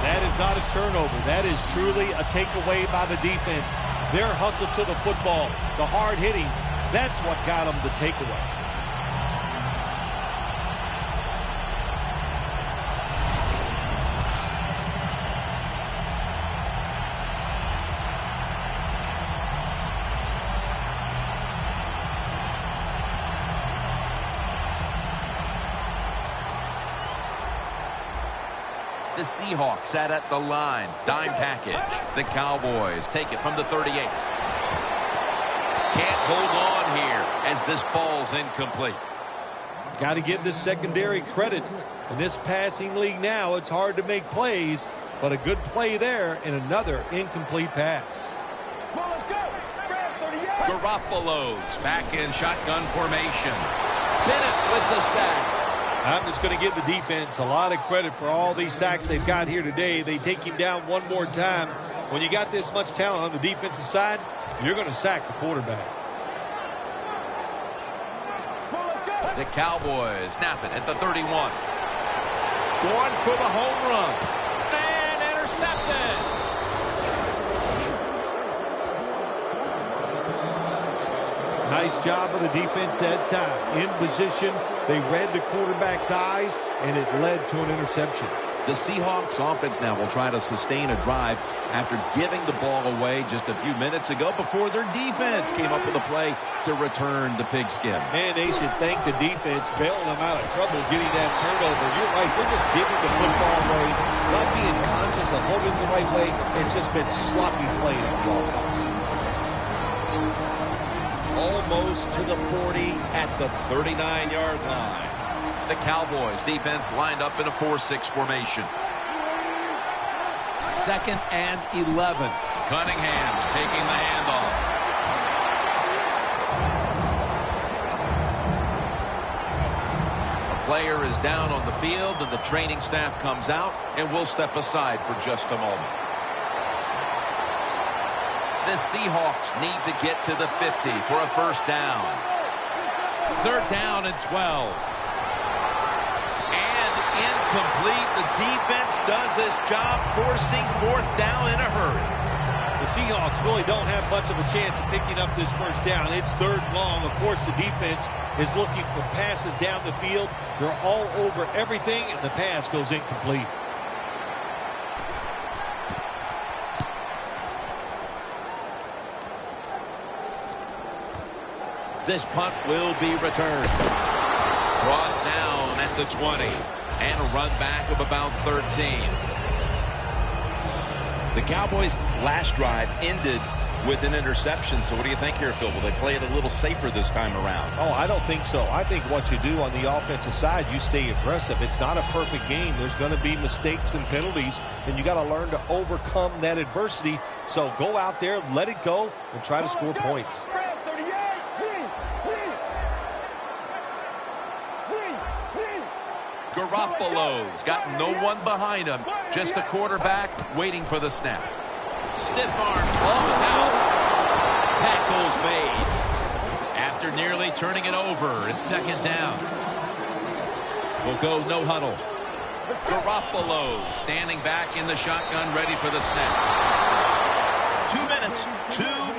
That is not a turnover. That is truly a takeaway by the defense. Their hustle to the football, the hard hitting, that's what got them the takeaway. The Seahawks sat at the line. Dime package. The Cowboys take it from the 38. Can't hold on here as this ball's incomplete. Got to give this secondary credit. In this passing league now, it's hard to make plays, but a good play there and another incomplete pass. Garoppolo's back in shotgun formation. Bennett with the sack. I'm just going to give the defense a lot of credit for all these sacks they've got here today. They take him down one more time. When you got this much talent on the defensive side, you're going to sack the quarterback. The Cowboys snap it at the 31. Going for the home run. And intercepted. Nice job of the defense that time. In position, they read the quarterback's eyes, and it led to an interception. The Seahawks offense now will try to sustain a drive after giving the ball away just a few minutes ago before their defense came up with a play to return the pigskin. And they should thank the defense bailing them out of trouble getting that turnover. You're right. They're just giving the football away, not being conscious of holding the right way. It's just been sloppy playing on the offense. Almost to the 40 at the 39-yard line. The Cowboys defense lined up in a 4-6 formation. 2nd and 11. Cunningham's taking the handoff. A player is down on the field, and the training staff comes out and will step aside for just a moment. The Seahawks need to get to the 50 for a first down. 3rd down and 12. Incomplete. The defense does its job, forcing 4th down in a hurry. The Seahawks really don't have much of a chance of picking up this first down. It's 3rd long. Of course, the defense is looking for passes down the field. They're all over everything, and the pass goes incomplete. This punt will be returned. Brought down at the 20. And a run back of about 13. The Cowboys' last drive ended with an interception. So what do you think here, Phil? Will they play it a little safer this time around? Oh, I don't think so. I think what you do on the offensive side, you stay aggressive. It's not a perfect game. There's going to be mistakes and penalties, and you got to learn to overcome that adversity. So go out there, let it go, and try to score points. Garoppolo's got no one behind him. Just a quarterback waiting for the snap. Stiff arm, blows out. Tackles made. After nearly turning it over, it's 2nd down. We'll go no huddle. Garoppolo standing back in the shotgun, ready for the snap. 2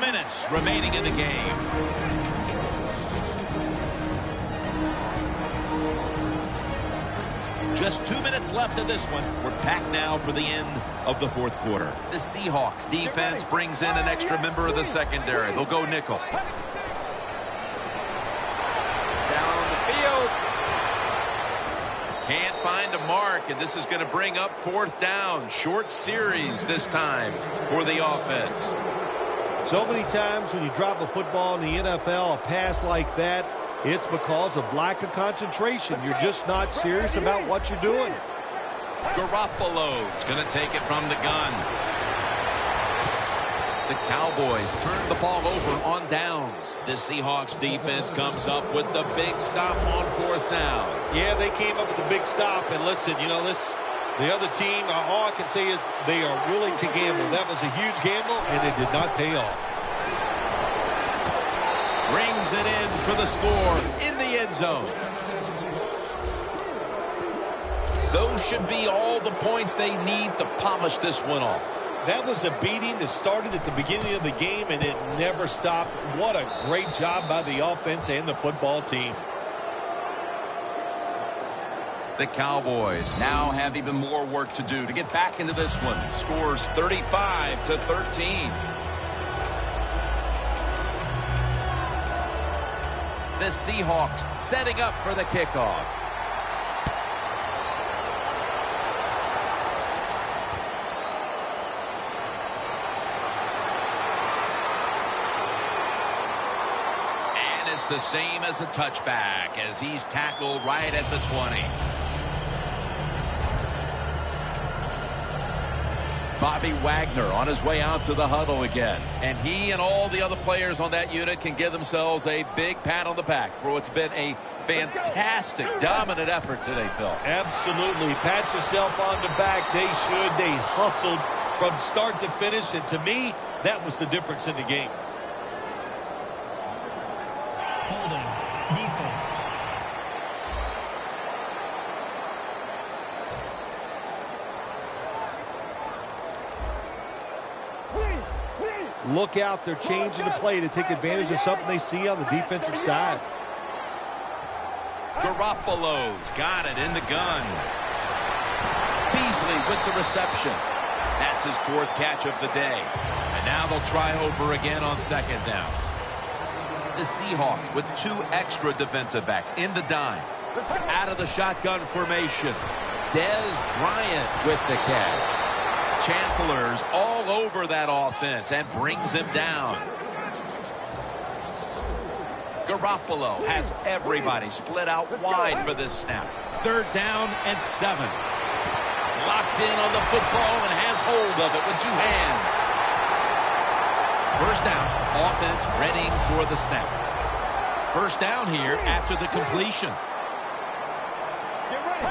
minutes remaining in the game. Just 2 minutes left of this one. We're packed now for the end of the 4th quarter. The Seahawks defense brings in an extra member of the secondary. They'll go nickel. Down the field. Can't find a mark, and this is going to bring up 4th down. Short series this time for the offense. So many times when you drop a football in the NFL, a pass like that, it's because of lack of concentration. You're just not serious about what you're doing. Garoppolo's going to take it from the gun. The Cowboys turn the ball over on downs. The Seahawks defense comes up with the big stop on 4th down. Yeah, they came up with the big stop. And listen, you know, the other team, all I can say is they are willing to gamble. That was a huge gamble, and it did not pay off. Brings it in for the score in the end zone. Those should be all the points they need to polish this one off. That was a beating that started at the beginning of the game, and it never stopped. What a great job by the offense and the football team. The Cowboys now have even more work to do to get back into this one. Scores 35-13. The Seahawks setting up for the kickoff. And it's the same as a touchback as he's tackled right at the 20. Bobby Wagner on his way out to the huddle again. And he and all the other players on that unit can give themselves a big pat on the back for what's been a fantastic, dominant effort today, Phil. Absolutely. Pat yourself on the back. They should. They hustled from start to finish, and to me, that was the difference in the game. Holding. Defense. Look out, they're changing the play to take advantage of something they see on the defensive side. Garoppolo's got it in the gun. Beasley with the reception. That's his 4th catch of the day. And now they'll try over again on 2nd down. The Seahawks with 2 extra defensive backs in the dime. Out of the shotgun formation. Dez Bryant with the catch. Chancellor's all over that offense and brings him down. Garoppolo has everybody split out wide for this snap. 3rd down and 7. Locked in on the football and has hold of it with 2 hands. 1st down, offense readying for the snap. 1st down here after the completion.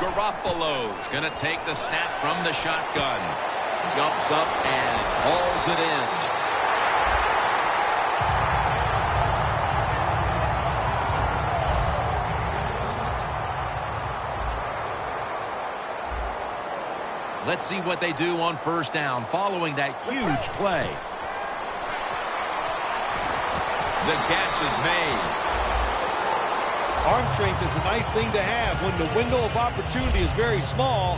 Garoppolo's going to take the snap from the shotgun. Jumps up and hauls it in. Let's see what they do on 1st down following that huge play. The catch is made. Arm strength is a nice thing to have when the window of opportunity is very small.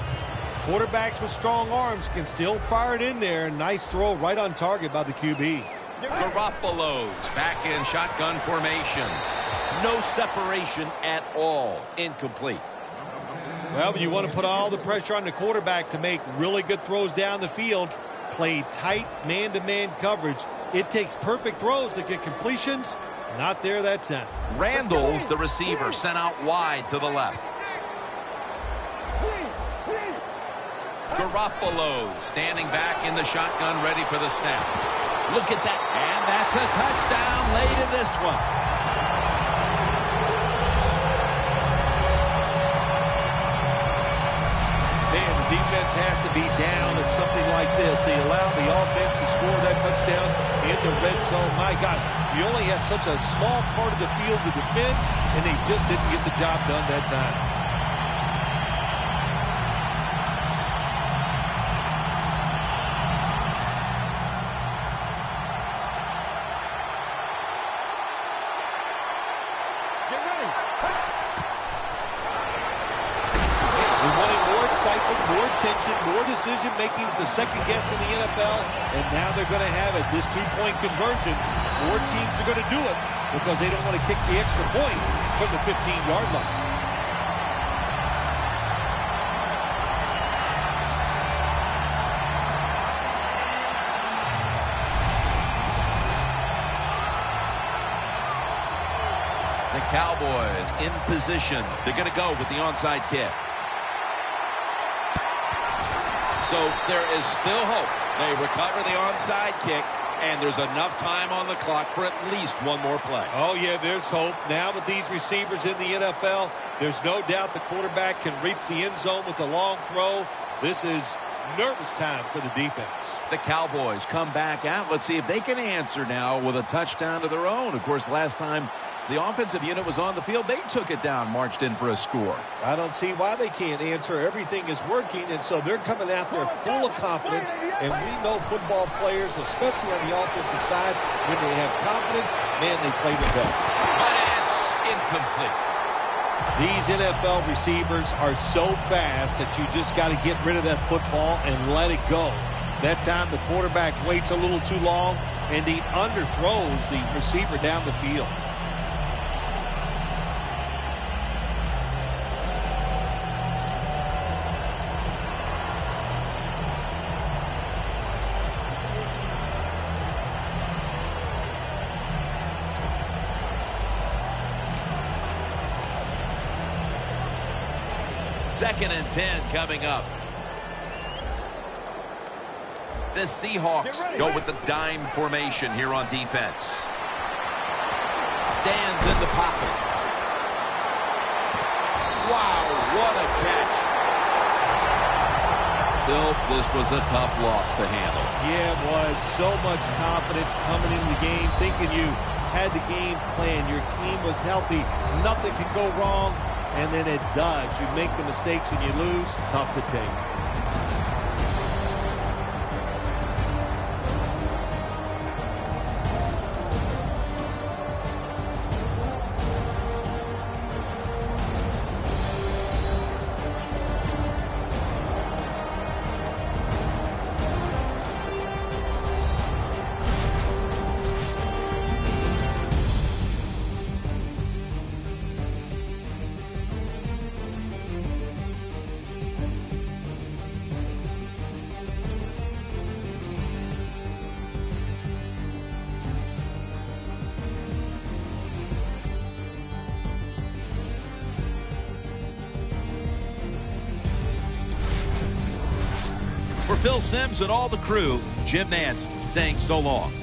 Quarterbacks with strong arms can still fire it in there. Nice throw right on target by the QB. Garoppolo's back in shotgun formation. No separation at all. Incomplete. Well, when you want to put all the pressure on the quarterback to make really good throws down the field, play tight man-to-man coverage, it takes perfect throws to get completions. Not there that time. Randall's the receiver sent out wide to the left. Garoppolo standing back in the shotgun ready for the snap. Look at that. And that's a touchdown late in this one. Man, the defense has to be down at something like this. They allow the offense to score that touchdown in the red zone. My God, you only have such a small part of the field to defend, and they just didn't get the job done that time. More decision-making is the second guess in the NFL, and now they're going to have it. This 2-point conversion, 4 teams are going to do it because they don't want to kick the extra point from the 15-yard line. The Cowboys in position. They're going to go with the onside kick. So there is still hope. They recover the onside kick, and there's enough time on the clock for at least one more play. Oh, yeah, there's hope. Now with these receivers in the NFL, there's no doubt the quarterback can reach the end zone with a long throw. This is nervous time for the defense. The Cowboys come back out. Let's see if they can answer now with a touchdown of their own. Of course, last time the offensive unit was on the field, they took it down, marched in for a score. I don't see why they can't answer. Everything is working, and so they're coming out there full of confidence. And we know football players, especially on the offensive side, when they have confidence, man, they play their best. But it's incomplete. These NFL receivers are so fast that you just got to get rid of that football and let it go. That time the quarterback waits a little too long, and he underthrows the receiver down the field. Second and 10 coming up. The Seahawks go with the dime formation here on defense. Stands in the pocket. Wow, what a catch. Bill, this was a tough loss to handle. Yeah, it was. So much confidence coming into the game, thinking you had the game plan. Your team was healthy. Nothing can go wrong, and then it does. You make the mistakes and you lose. Tough to take. For Phil Simms and all the crew, Jim Nantz saying so long.